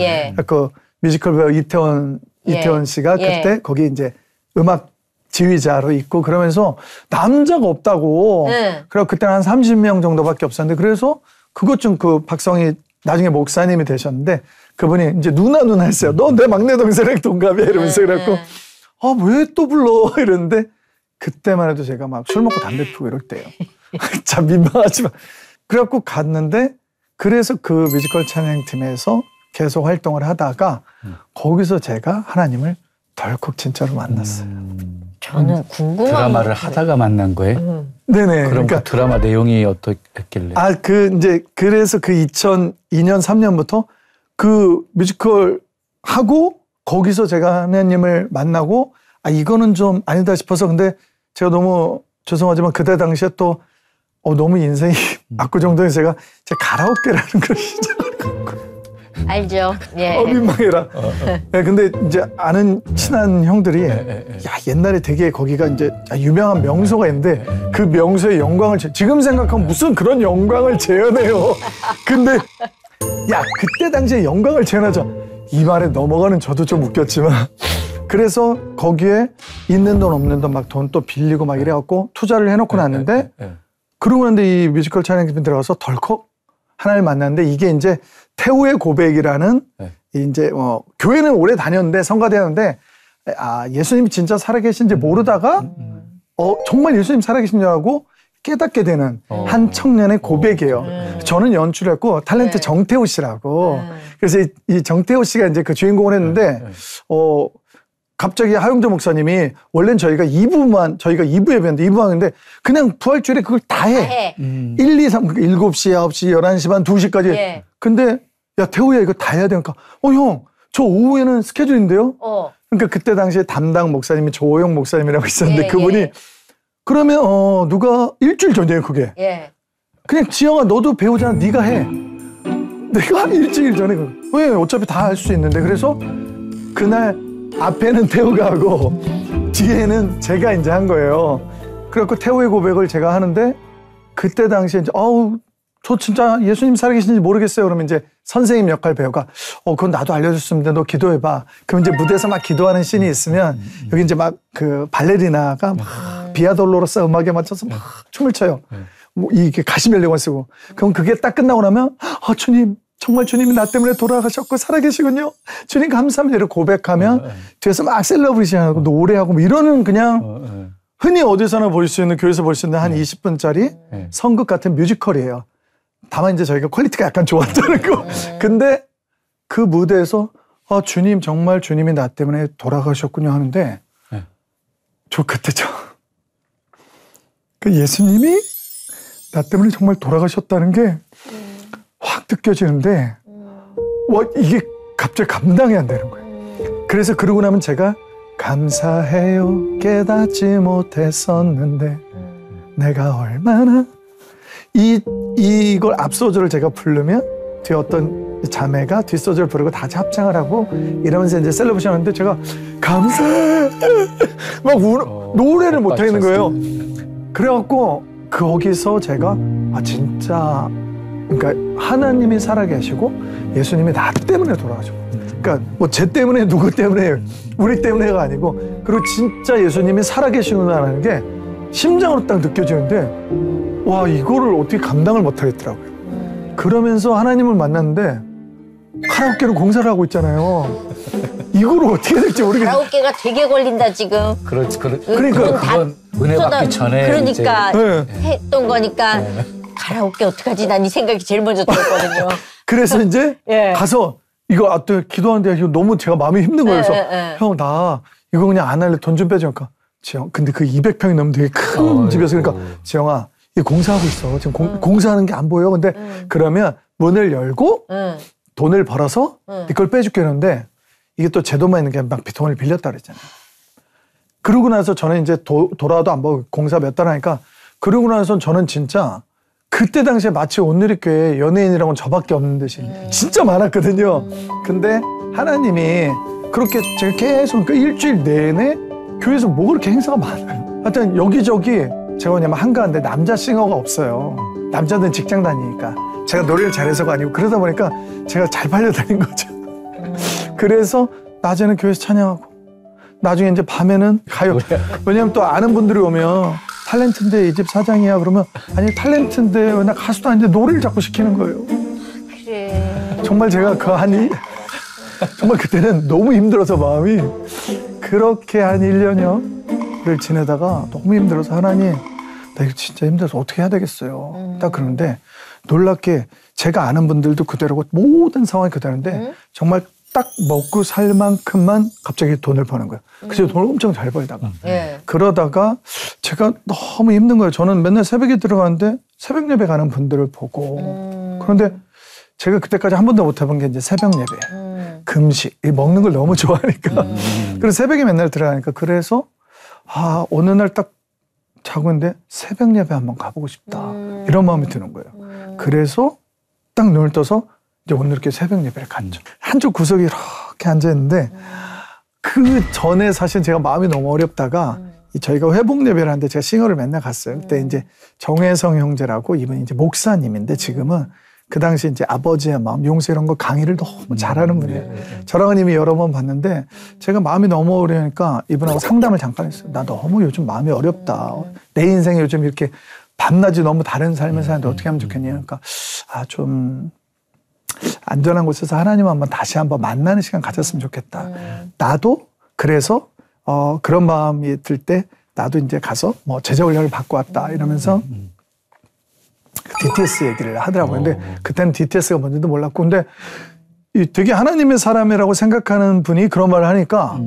그 뮤지컬 배우 이태원 씨가 그때 거기 이제 음악 지휘자로 있고 그러면서 남자가 없다고. 그래서 그때는 한 30명 정도밖에 없었는데 그래서 그것 좀 그 박성희 나중에 목사님이 되셨는데 그분이 이제 누나 했어요. 너 내 막내 동생이랑 동갑이야 이러면서 그래갖고 왜 또 불러 이러는데 그때만 해도 제가 막 술 먹고 담배 피우고 이럴 때요. 참 민망하지만 그래갖고 갔는데 그래서 그 뮤지컬 찬양팀에서 계속 활동을 하다가 거기서 제가 하나님을 덜컥 진짜로 만났어요. 저는 궁금한 드라마를 하다가 만난 거예요? 네네. 그럼 그러니까 그 드라마 내용이 어떻길래? 그래서 그 2002년 3년부터 그 뮤지컬 하고 거기서 제가 하나님을 만나고 이거는 좀 아니다 싶어서 근데 제가 너무 죄송하지만 그때 당시에 또 너무 인생이 압구정동에서 제가 가라오케라는 걸 시작하고 알죠. 민망해라. 근데 이제 아는 친한 형들이 옛날에 되게 거기가 이제 유명한 명소가 있는데 그 명소의 영광을 지금 생각하면 무슨 그런 영광을 재현해요. 근데 그때 당시에 영광을 재현하자 이 말에 넘어가는 저도 좀 웃겼지만 그래서 거기에 있는 돈 없는 돈 막 돈 또 빌리고 막 이래갖고 투자를 해놓고 났는데 그러고 났는데 이 뮤지컬 촬영팀 들어가서 덜컥 하나님을 만났는데 이게 이제 태우의 고백이라는 이제 교회는 오래 다녔는데 성가대였는데 예수님이 진짜 살아계신지 모르다가 정말 예수님 살아계신 줄 알고 깨닫게 되는 한 청년의 고백이에요. 저는 연출했고 탤런트 정태호 씨라고. 그래서 이 정태호 씨가 이제 그 주인공을 했는데 갑자기 하용조 목사님이 원래는 저희가 2부 예배였는데 2부 하는데 그냥 부활주일에 그걸 다 해. 1, 2, 3, 7시, 9시, 11시 반, 2시까지. 근데 태호야 이거 다 해야 되니까 형, 저 오후에는 스케줄인데요. 그러니까 그때 당시에 담당 목사님이 조호영 목사님이라고 있었는데 그분이 그러면 누가 일주일 전이에요 그게. 그냥 지영아 너도 배우잖아 네가 해. 내가 일주일 전에 왜 어차피 다 할 수 있는데 그래서 그날 앞에는 태호가 하고 뒤에는 제가 이제 한 거예요. 그래갖고 태호의 고백을 제가 하는데 그때 당시에 이제 저 진짜 예수님 살아계신지 모르겠어요. 그러면 이제 선생님 역할 배우가 그건 나도 알려줬으면 돼. 너 기도해봐. 그럼 이제 무대에서 막 기도하는 씬이 있으면 여기 이제 막 그 발레리나가 막 비아 돌로로사 음악에 맞춰서 막 춤을 춰요. 뭐 이게 가시멜로만 쓰고. 그럼 그게 딱 끝나고 나면 주님 정말 주님이 나 때문에 돌아가셨고 살아계시군요. 주님 감사합니다. 이렇게 고백하면 뒤에서 막 셀러브레이션하고 노래하고 뭐 이러는 그냥 흔히 어디서나 볼 수 있는 교회에서 볼 수 있는 한 20분짜리 성극 같은 뮤지컬이에요. 다만 이제 저희가 퀄리티가 약간 좋았다는 거. 근데 그 무대에서 주님 정말 주님이 나 때문에 돌아가셨군요 하는데 저 그때 그 예수님이 나 때문에 정말 돌아가셨다는 게 확 느껴지는데 와 이게 갑자기 감당이 안 되는 거예요. 그래서 그러고 나면 제가 감사해요 깨닫지 못했었는데 내가 얼마나 이걸 앞소절을 제가 부르면 뒤에 어떤 자매가 뒷소절을 부르고 다 합창을 하고 이러면서 이제 셀러브레이션 하는데 제가 감사해 막 노래를 못 하겠는 거예요. 그래갖고 거기서 제가 진짜 그러니까 하나님이 살아계시고 예수님이 나 때문에 돌아가셨고 그러니까 뭐 쟤 때문에 누구 때문에 우리 때문에가 아니고 그리고 진짜 예수님이 살아계시구나라는 게 심장으로 딱 느껴지는데 와 이거를 어떻게 감당을 못 하겠더라고요. 그러면서 하나님을 만났는데 카라오케는 공사를 하고 있잖아요. 이거를 어떻게 해야 될지 모르겠어요. 가라오케가 되게 걸린다 지금. 그렇지. 그러니까 그건 은혜 받기 전에 그러니까 이제, 했던 거니까 가라오케 어떡하지? 난 이 생각이 제일 먼저 들었거든요. 그래서 이제 가서 이거 또 기도하는데 이거 너무 제가 마음이 힘든 거예요. 그래서 형 나 이거 그냥 안 할래 돈 좀 빼주니까 지영 근데 그 200평이 넘는 되게 큰 집이어서 그러니까 지영아 이 공사하고 있어. 지금 공사하는 게 안 보여. 근데 그러면 문을 열고 돈을 벌어서 네 걸 빼줄게 했는데 이게 또 제 돈만 있는 게 막 돈을 빌렸다 그랬잖아요. 그러고 나서 저는 이제 돌아도 안 보고 공사 몇 달 하니까 그러고 나서 저는 진짜 그때 당시에 마치 온누리교회 연예인이라고는 저밖에 없는 듯이 진짜 많았거든요. 근데 하나님이 그렇게 제가 계속 그러니까 일주일 내내 교회에서 뭐 그렇게 행사가 많아요. 하여튼 여기저기 제가 뭐냐면 한가한데 남자 싱어가 없어요. 남자들은 직장 다니니까 제가 노래를 잘해서가 아니고 그러다 보니까 제가 잘 팔려다닌 거죠. 그래서 낮에는 교회에서 찬양하고 나중에 이제 밤에는 가요. 왜냐면 또 아는 분들이 오면 탤런트인데 이 집 사장이야 그러면 아니 탤런트인데 나 가수도 아닌데 노래를 자꾸 시키는 거예요. 그래. 정말 제가 정말 그때는 너무 힘들어서 마음이 그렇게 한 1년여를 지내다가 너무 힘들어서 하나님 나 이거 진짜 힘들어서 어떻게 해야 되겠어요. 딱 그러는데 놀랍게 제가 아는 분들도 그대로고 모든 상황이 그대로인데 정말 딱 먹고 살 만큼만 갑자기 돈을 버는 거예요. 그래서 돈을 엄청 잘 벌다가 그러다가 제가 너무 힘든 거예요. 저는 맨날 새벽에 들어가는데 새벽 예배 가는 분들을 보고 그런데 제가 그때까지 한 번도 못 해본 게 이제 새벽 예배, 금식, 먹는 걸 너무 좋아하니까 그래서 새벽에 맨날 들어가니까 그래서 어느 날 딱 자고 있는데 새벽 예배 한번 가보고 싶다 이런 마음이 드는 거예요. 그래서 딱 눈을 떠서 이제 오늘 이렇게 새벽 예배를 갔죠. 한쪽 구석에 이렇게 앉아있는데 그 전에 사실 제가 마음이 너무 어렵다가 저희가 회복 예배를 하는데 제가 싱어를 맨날 갔어요. 그때 이제 정혜성 형제라고 이분이 이제 목사님인데 지금은 그 당시 이제 아버지의 마음, 용서 이런 거 강의를 너무 잘하는 분이에요. 저랑은 이미 여러 번 봤는데 제가 마음이 너무 어려우니까 이분하고 상담을 잠깐 했어요. 나 너무 요즘 마음이 어렵다. 내 인생이 요즘 이렇게 밤낮이 너무 다른 삶을 사는데 어떻게 하면 좋겠냐. 그러니까 좀 안전한 곳에서 하나님 한번 다시 한번 만나는 시간 가졌으면 좋겠다. 나도 그래서 그런 마음이 들 때 나도 이제 가서 뭐 제자 훈련을 받고 왔다 이러면서 DTS 얘기를 하더라고요. 근데 그때는 DTS가 뭔지도 몰랐고 근데 되게 하나님의 사람이라고 생각하는 분이 그런 말을 하니까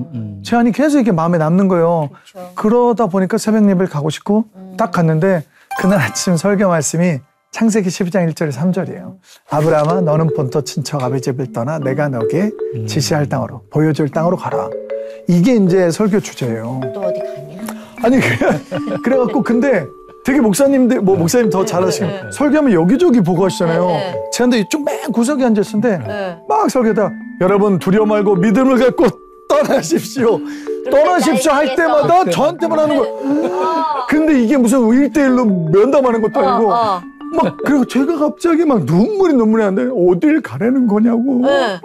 제 안이 계속 이렇게 마음에 남는 거예요. 그쵸. 그러다 보니까 새벽 예배를 가고 싶고 딱 갔는데 그날 아침 설교 말씀이 창세기 12장 1절에서 3절이에요. 아브라함아 너는 본토 친척 아비 집을 떠나 내가 너에게 지시할 땅으로 보여줄 땅으로 가라. 이게 이제 설교 주제예요. 또 어디 가냐? 아니 그래갖고 근데 되게 목사님들 뭐 목사님 더 잘하시고 설교하면 여기저기 보고 하시잖아요. 제가 근데 이쪽 맨 구석에 앉았는데 막 설교다 여러분 두려워 말고 믿음을 갖고 떠나십시오. 떠나십시오 할 때마다 저한테만 하는 거예요. 근데 이게 무슨 1대1로 면담하는 것도 아니고 막 그리고 제가 갑자기 막 눈물이 나는데 어딜 가라는 거냐고. 네.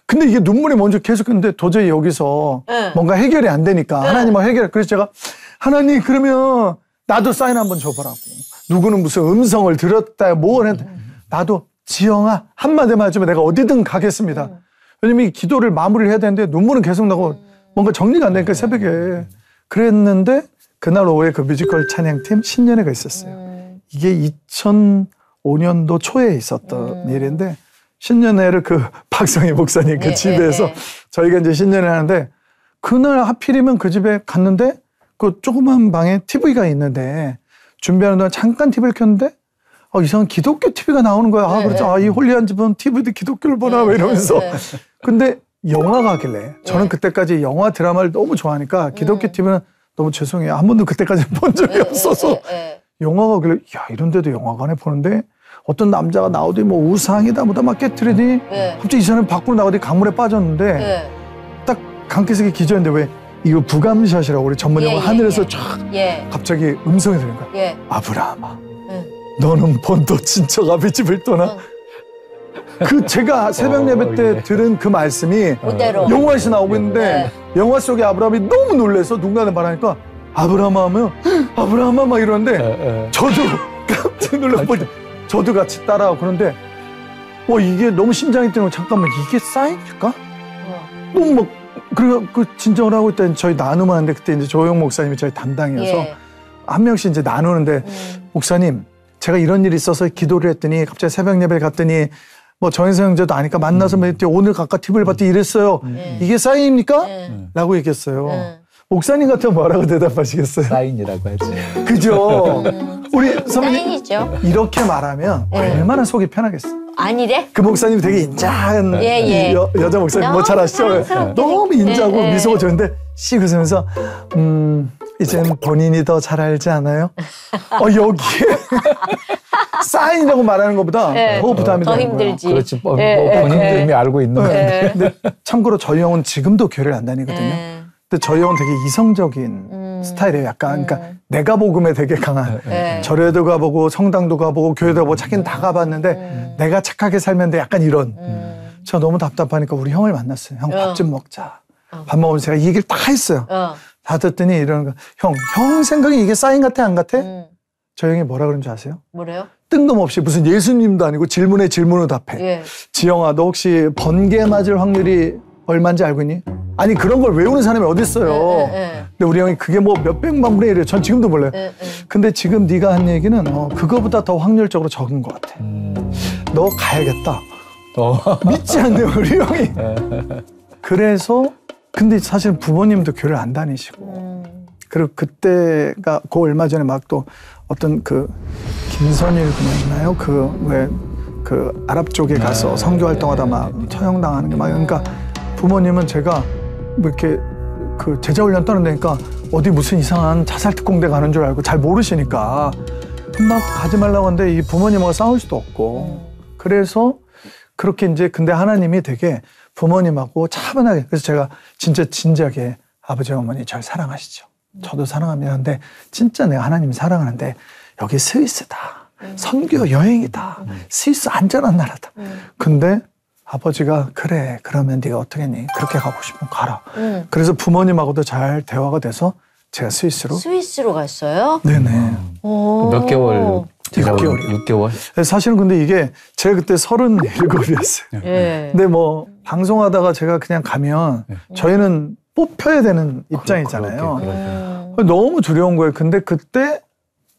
근데 이게 눈물이 먼저 계속했는데 도저히 여기서 네. 뭔가 해결이 안 되니까 하나님하고 그래서 제가 하나님 그러면 나도 사인 한번 줘보라고. 누구는 무슨 음성을 들었다 뭘 했다. 나도 지영아 한마디만 해주면 내가 어디든 가겠습니다. 왜냐면 이 기도를 마무리를 해야 되는데 눈물은 계속 나고 뭔가 정리가 안 되니까 새벽에 그랬는데 그날 오후에 그 뮤지컬 찬양팀 신년회가 있었어요. 이게 2005년도 초에 있었던 일인데 신년회를 그 박성희 목사님 그 집에서 저희가 이제 신년회 하는데 그날 하필이면 그 집에 갔는데 그 조그만 방에 TV가 있는데 준비하는 동안 잠깐 TV를 켰는데 이상한 기독교 TV가 나오는 거야. 그렇죠. 이 홀리한 집은 TV도 기독교를 보나 왜 이러면서. 근데 영화가 하길래 저는 그때까지 영화 드라마를 너무 좋아하니까 기독교 TV는 너무 죄송해요. 한 번도 그때까지 본 적이 없어서 영화가 하길래 야 이런 데도 영화관에 보는데 어떤 남자가 나오더니 뭐 우상이다 뭐다 막 깨트리더니 갑자기 이 사람이 밖으로 나오더니 강물에 빠졌는데 딱 강태석이 기절했는데 왜 이거 부감샷이라고 우리 전문 영화 하늘에서 쫙 갑자기 음성이 들린 거야. 아브라함아 너는 본토 친척 아비 집을 떠나. 그 제가 새벽 예배 때 들은 그 말씀이 영화에서 나오고 있는데 영화 속에 아브라함이 너무 놀래서 눈가를 말하니까 아브라함아 하면 아브라함아 막 이러는데 저도 깜짝 놀라고 저도 같이 따라하고 그런데 이게 너무 심장이 뛰는 거 잠깐만 이게 사인일까? 너무 막 그리고 그 진정을 하고 있다니 저희 나눔을 하는데 그때 이제 조영 목사님이 저희 담당이어서 한 명씩 이제 나누는데 목사님 제가 이런 일이 있어서 기도를 했더니 갑자기 새벽 예배를 갔더니 뭐 정혜성 형제도 아니까 만나서 오늘 각각 TV를 봤더니 이랬어요. 이게 사인입니까? 라고 얘기했어요. 목사님 같으면 뭐라고 대답하시겠어요? 사인이라고 하지. 그죠? 우리 선배님 사인이죠. 이렇게 말하면 얼마나 속이 편하겠어. 아니래? 그 목사님이 되게 인자한 여자 목사님 뭐 잘 아시죠? 너무 인자하고 미소가 좋은데 씩 웃으면서 이제는 본인이 더 잘 알지 않아요? 여기에 사인이라고 말하는 것보다 더 부담이 더 되는 거야. 힘들지. 그렇지. 본인도 이미 알고 있는 건데. 근데 참고로 저희 형은 지금도 교회를 안 다니거든요. 근데 저희 형은 되게 이성적인 스타일이에요. 약간 그러니까 내가 복음에 되게 강한 절에도 가보고 성당도 가보고 교회도 가보고 자기는 다 가봤는데 내가 착하게 살면 돼 약간 이런. 저 너무 답답하니까 우리 형을 만났어요. 형 밥 좀 먹자. 밥 먹으면서 제가 이 얘기를 다 했어요. 다 듣더니 이러는 거. 형 생각에 이게 사인 같아 안 같아? 저 형이 뭐라 그런 줄 아세요? 뭐래요? 뜬금없이 무슨 예수님도 아니고 질문에 질문을 답해. 지영아 너 혹시 번개 맞을 확률이 얼마인지 알고 있니? 아니 그런 걸 외우는 사람이 어디 있어요. 근데 우리 형이 그게 뭐 몇백만 분의 1이에요. 전 지금도 몰라요. 근데 지금 네가 한 얘기는 그거보다 더 확률적으로 적은 것 같아. 너 가야겠다. 믿지 않네요 우리 형이. 그래서 근데 사실 부모님도 교회를 안 다니시고 그리고 그때가 그 얼마 전에 막 또 어떤 그 김선일 그녀였나요? 그 아랍 쪽에 가서 선교 활동하다 막 처형당하는 게 막 그러니까 부모님은 제가 뭐 이렇게 그 제자훈련 떠난다니까 어디 무슨 이상한 자살 특공대 가는 줄 알고 잘 모르시니까 막 가지 말라고 하는데 이 부모님하고 싸울 수도 없고 그래서 그렇게 이제 근데 하나님이 되게 부모님하고 차분하게 그래서 제가 진짜 진지하게 아버지 어머니 절 사랑하시죠. 저도 사랑합니다. 근데 진짜 내가 하나님 사랑하는데 여기 스위스다. 선교 여행이다. 스위스 안전한 나라다. 근데 아버지가 그래 그러면 네가 어떻게 했니? 그렇게 가고 싶으면 가라. 그래서 부모님하고도 잘 대화가 돼서 제가 스위스로 갔어요? 네네. 몇 개월? 6개월이요. 6개월? 사실은 근데 이게 제가 그때 37이었어요. 근데 뭐 방송하다가 제가 그냥 가면 저희는 뽑혀야 되는 입장이잖아요. 너무 두려운 거예요. 근데 그때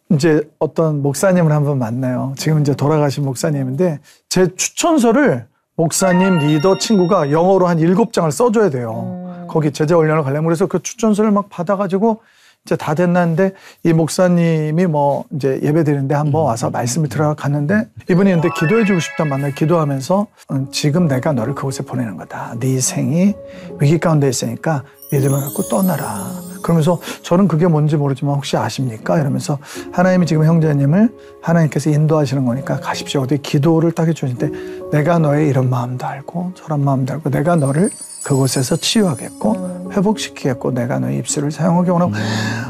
이제 어떤 목사님을 한번 만나요. 지금 이제 돌아가신 목사님인데 제 추천서를 목사님 리더 친구가 영어로 한 7장을 써줘야 돼요. 거기 제자훈련을 가려면 그래서 그 추천서를 막 받아가지고 이제 다 됐는데 이 목사님이 뭐 이제 예배 드리는데 한번 와서 말씀을 들어갔는데 이분이 근데 기도해주고 싶다 만나요. 기도하면서 지금 내가 너를 그곳에 보내는 거다. 네 생이 위기 가운데 있으니까 믿음을 갖고 떠나라. 그러면서 저는 그게 뭔지 모르지만 혹시 아십니까? 이러면서 하나님이 지금 형제님을 하나님께서 인도하시는 거니까 가십시오. 어디 기도를 딱 해주시는데 내가 너의 이런 마음도 알고 저런 마음도 알고 내가 너를 그곳에서 치유하겠고 회복시키겠고 내가 너의 입술을 사용하게 원하고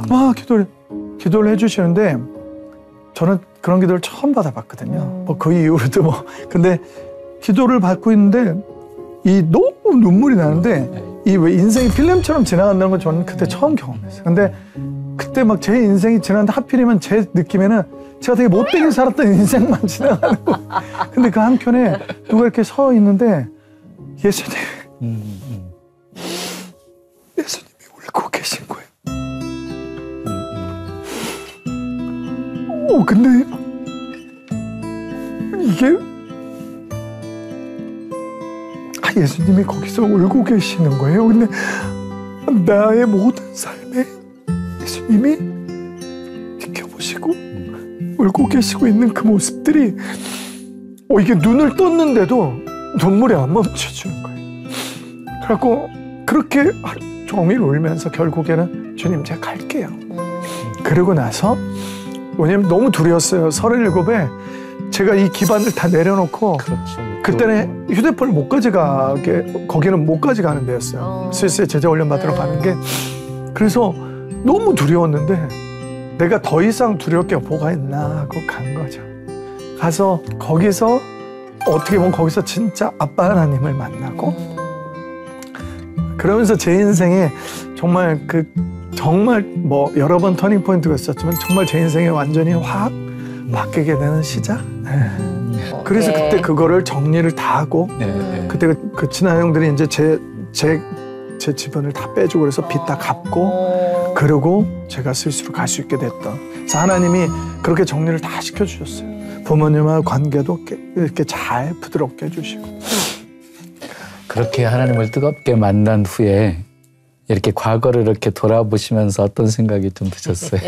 막 기도를 해주시는데 저는 그런 기도를 처음 받아봤거든요. 뭐 그 이후로도 뭐 근데 기도를 받고 있는데 이 너무 눈물이 나는데 이 왜 인생이 필름처럼 지나간다는 걸 저는 그때 처음 경험했어요. 근데 그때 막 제 인생이 지나는데 하필이면 제 느낌에는 제가 되게 못되게 살았던 인생만 지나가는 거. 근데 그 한켠에 누가 이렇게 서 있는데 예수님, 예수님이 울고 계신 거예요. 근데 이게 예수님이 거기서 울고 계시는 거예요. 근데 나의 모든 삶에 예수님이 지켜보시고 울고 계시고 있는 그 모습들이 이게 눈을 떴는데도 눈물이 안 멈춰지는 거예요. 그래갖고 그렇게 하루 종일 울면서 결국에는 주님 제가 갈게요. 그러고 나서 왜냐면 너무 두려웠어요. 37에 제가 이 기반을 다 내려놓고 그때는 휴대폰을 못 가져가게 거기는 못 가져가는 데였어요. 스위스에 제자 훈련 받으러 가는 게. 그래서 너무 두려웠는데 내가 더 이상 두려울 게 뭐가 있나 하고 간 거죠. 가서 거기서 어떻게 보면 거기서 진짜 아빠 하나님을 만나고 그러면서 제 인생에 정말 정말 뭐 여러 번 터닝 포인트가 있었지만 정말 제 인생에 완전히 확 바뀌게 되는 시작. 그래서 그때 그거를 정리를 다 하고 그때 그 친한 형들이 이제 제 지분을 다 빼주고 그래서 빚 다 갚고 그러고 제가 스위스로 갈 수 있게 됐던. 그래서 하나님이 그렇게 정리를 다 시켜주셨어요. 부모님과 관계도 이렇게 잘 부드럽게 해주시고. 그렇게 하나님을 뜨겁게 만난 후에 이렇게 과거를 이렇게 돌아보시면서 어떤 생각이 좀 드셨어요?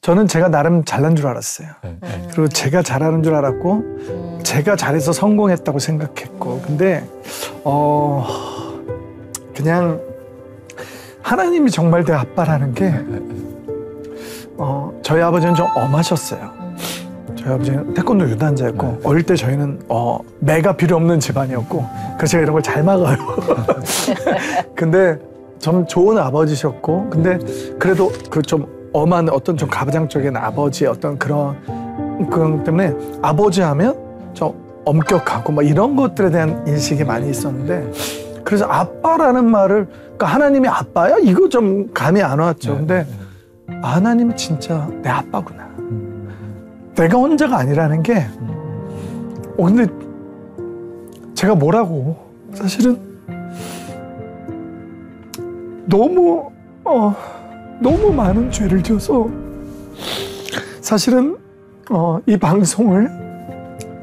저는 제가 나름 잘난 줄 알았어요. 그리고 제가 잘하는 줄 알았고 제가 잘해서 성공했다고 생각했고 근데 그냥 하나님이 정말 내 아빠라는 게 저희 아버지는 좀 엄하셨어요. 저희 아버지는 태권도 유단자였고 어릴 때 저희는 매가 필요 없는 집안이었고 그래서 제가 이런 걸 잘 막아요. 근데 좀 좋은 아버지셨고 근데 그래도 그 좀 엄한 어떤 좀 가부장적인 아버지의 어떤 그런 때문에 아버지 하면 좀 엄격하고 막 이런 것들에 대한 인식이 많이 있었는데 그래서 아빠라는 말을 그러니까 하나님이 아빠야? 이거 좀 감이 안 왔죠. 근데 하나님이 진짜 내 아빠구나. 내가 혼자가 아니라는 게 근데 제가 뭐라고 사실은 너무 많은 죄를 지어서 사실은 이 방송을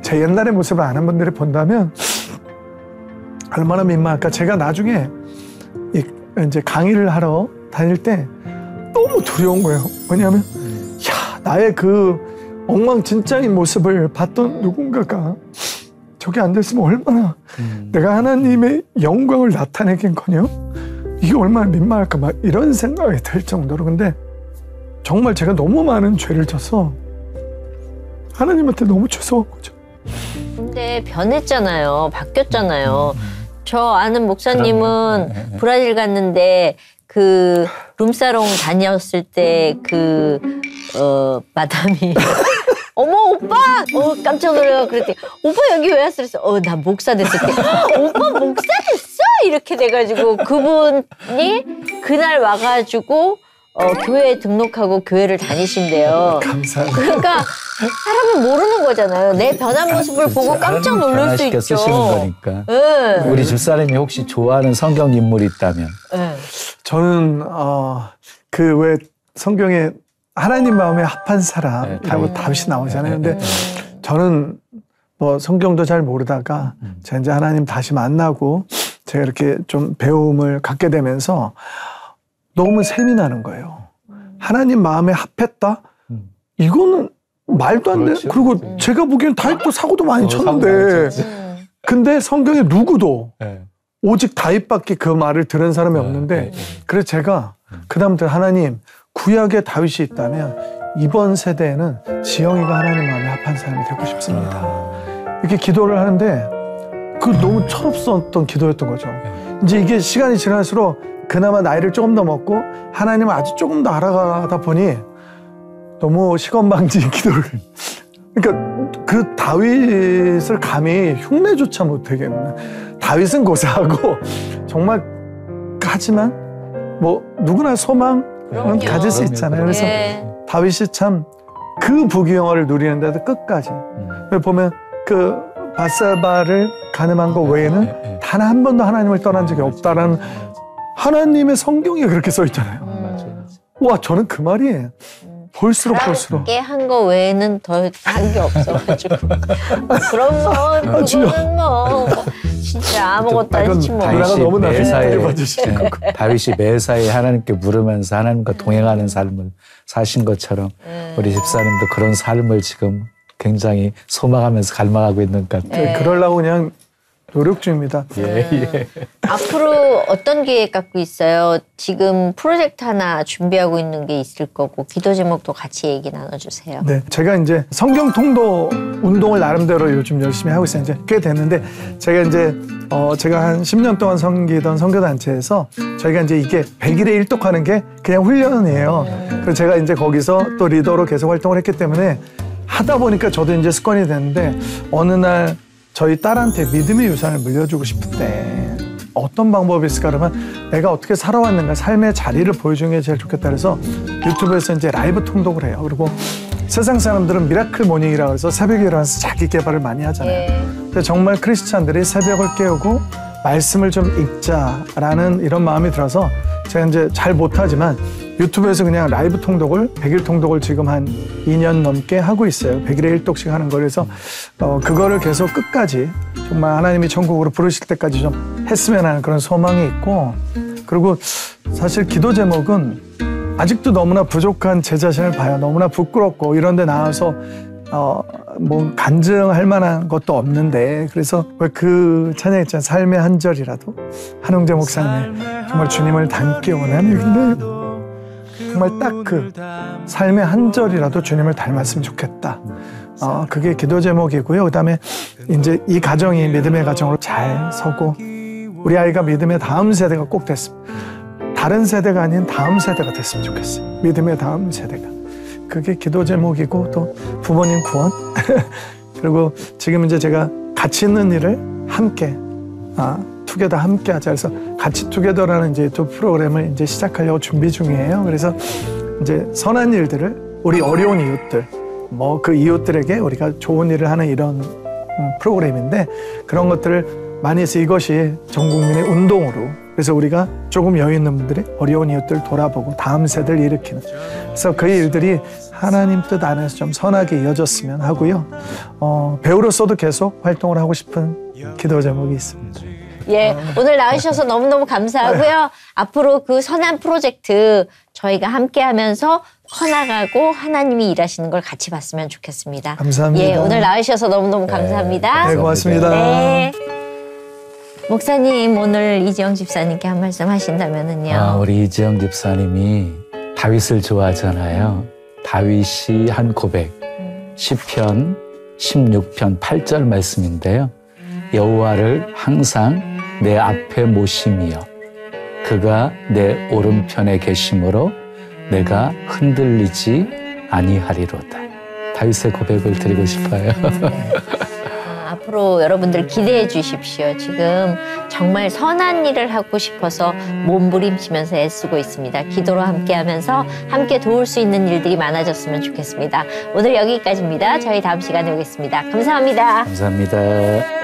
제 옛날의 모습을 아는 분들이 본다면 얼마나 민망할까. 제가 나중에 이제 강의를 하러 다닐 때 너무 두려운 거예요. 왜냐하면 나의 그 엉망진창인 모습을 봤던 누군가가 저게 안 됐으면 얼마나 내가 하나님의 영광을 나타내긴커녕 이게 얼마나 민망할까 막 이런 생각이 들 정도로. 근데 정말 제가 너무 많은 죄를 져서 하나님한테 너무 죄송한 거죠. 근데 변했잖아요. 바뀌었잖아요. 저 아는 목사님은 브라질 갔는데 그 룸사롱 다녔을 때 마담이 어머 오빠! 깜짝 놀라서 그랬더니 오빠 여기 왜 왔어? 그래서 나 목사 됐을 때 오빠 목사 됐어? 이렇게 돼가지고 그분이 그날 와가지고 교회에 등록하고 교회를 다니신대요. 감사합니다. 그러니까 사람은 모르는 거잖아요. 내 변한 모습을 보고 깜짝 놀랄 수 있죠. 쓰시는 거니까. 우리 집사람이 혹시 좋아하는 성경 인물이 있다면? 저는 그 왜 성경에 하나님 마음에 합한 사람이라고 다윗이 나오잖아요. 근데 저는 뭐 성경도 잘 모르다가 제가 이제 하나님 다시 만나고 제가 이렇게 좀 배움을 갖게 되면서 너무 셈이 나는 거예요. 하나님 마음에 합했다? 이거는 말도 안 돼. 그리고 제가 보기엔 다윗도 사고도 많이 쳤는데 근데 성경에 누구도 오직 다윗밖에 그 말을 들은 사람이 없는데 그래서 제가 그다음부터 하나님 구약에 다윗이 있다면 이번 세대에는 지영이가 하나님 마음에 합한 사람이 되고 싶습니다. 이렇게 기도를 하는데 그 너무 철없었던 기도였던 거죠. 이제 이게 시간이 지날수록 그나마 나이를 조금 더 먹고 하나님을 아주 조금 더 알아가다 보니 너무 시건방진 기도를. 그러니까 그 다윗을 감히 흉내조차 못하겠는. 다윗은 고사하고 정말 하지만 뭐 누구나 소망은 그럼요. 가질 수 있잖아요. 그래서 예. 다윗이 참 그 부귀영화를 누리는데도 끝까지 보면 그 바세바를 가늠한 것 외에는 단 한 번도 하나님을 떠난 적이 없다라는 하나님의 성경에 그렇게 써 있잖아요. 와, 저는 그 말이에요. 볼수록 함께 한 거 외에는 더 한 게 없어가지고. 그럼 뭐 그거는 뭐 진짜 아무것도 아니지 뭐. 다윗이 너무 매사에 봐주시는 거고. 다윗이 매사에 하나님께 물으면서 하나님과 동행하는 삶을 사신 것처럼 우리 집사님도 그런 삶을 지금 굉장히 소망하면서 갈망하고 있는 것 같아요. 그러려고 그냥 노력 중입니다. 앞으로 어떤 계획 갖고 있어요? 지금 프로젝트 하나 준비하고 있는 게 있을 거고 기도 제목도 같이 얘기 나눠주세요. 네, 제가 이제 성경 통도 운동을 나름대로 요즘 열심히 하고 있어요. 이제 꽤 됐는데 제가 이제 제가 한 10년 동안 섬기던 선교단체에서 저희가 이제 이게 100일에 1독하는 게 그냥 훈련이에요. 그래서 제가 이제 거기서 또 리더로 계속 활동을 했기 때문에 하다 보니까 저도 이제 습관이 됐는데 어느 날 저희 딸한테 믿음의 유산을 물려주고 싶을 때 어떤 방법이 있을까 그러면 내가 어떻게 살아왔는가 삶의 자리를 보여주는 게 제일 좋겠다 그래서 유튜브에서 이제 라이브 통독을 해요. 그리고 세상 사람들은 미라클 모닝이라고 해서 새벽에 일어나서 자기 개발을 많이 하잖아요. 근데 정말 크리스찬들이 새벽을 깨우고 말씀을 좀 읽자라는 이런 마음이 들어서 제가 이제 잘 못하지만 유튜브에서 그냥 라이브 통독을 100일 통독을 지금 한 2년 넘게 하고 있어요. 100일에 1독씩 하는 거. 그래서 그거를 계속 끝까지 정말 하나님이 천국으로 부르실 때까지 좀 했으면 하는 그런 소망이 있고 그리고 사실 기도 제목은 아직도 너무나 부족한 제 자신을 봐요. 너무나 부끄럽고 이런 데 나와서 뭐 간증할 만한 것도 없는데 그래서 그 찬양 있잖아요. 삶의 한 절이라도 한웅재 목사님의 정말 주님을 닮기 원하는 정말 딱 그 삶의 한 절이라도 주님을 닮았으면 좋겠다. 그게 기도 제목이고요. 그다음에 이제 이 가정이 믿음의 가정으로 잘 서고 우리 아이가 믿음의 다음 세대가 꼭 됐으면 다른 세대가 아닌 다음 세대가 됐으면 좋겠어요. 믿음의 다음 세대가. 그게 기도 제목이고 또 부모님 구원 그리고 지금 이제 제가 가치 있는 일을 함께 투게더 함께 하자. 그래서 같이 투게더라는 이제 유튜브 프로그램을 이제 시작하려고 준비 중이에요. 그래서 이제 선한 일들을 우리 어려운 이웃들, 뭐 그 이웃들에게 우리가 좋은 일을 하는 이런 프로그램인데 그런 것들을 많이 해서 이것이 전 국민의 운동으로 그래서 우리가 조금 여유 있는 분들이 어려운 이웃들 돌아보고 다음 세대를 일으키는 그래서 그 일들이 하나님 뜻 안에서 좀 선하게 이어졌으면 하고요. 배우로서도 계속 활동을 하고 싶은 기도 제목이 있습니다. 예, 오늘 나와주셔서 너무너무 감사하고요. 앞으로 그 선한 프로젝트 저희가 함께 하면서 커나가고 하나님이 일하시는 걸 같이 봤으면 좋겠습니다. 감사합니다. 예, 오늘 나와주셔서 너무너무 감사합니다. 네, 고맙습니다. 네. 목사님, 오늘 이지영 집사님께 한 말씀 하신다면은요. 우리 이지영 집사님이 다윗을 좋아하잖아요. 다윗이 한 고백, 시편 16편 8절 말씀인데요. 여호와를 항상 내 앞에 모심이여 그가 내 오른편에 계심으로 내가 흔들리지 아니하리로다. 다윗의 고백을 드리고 싶어요. 앞으로 여러분들 기대해 주십시오. 지금 정말 선한 일을 하고 싶어서 몸부림치면서 애쓰고 있습니다. 기도로 함께하면서 함께 도울 수 있는 일들이 많아졌으면 좋겠습니다. 오늘 여기까지입니다. 저희 다음 시간에 오겠습니다. 감사합니다. 감사합니다.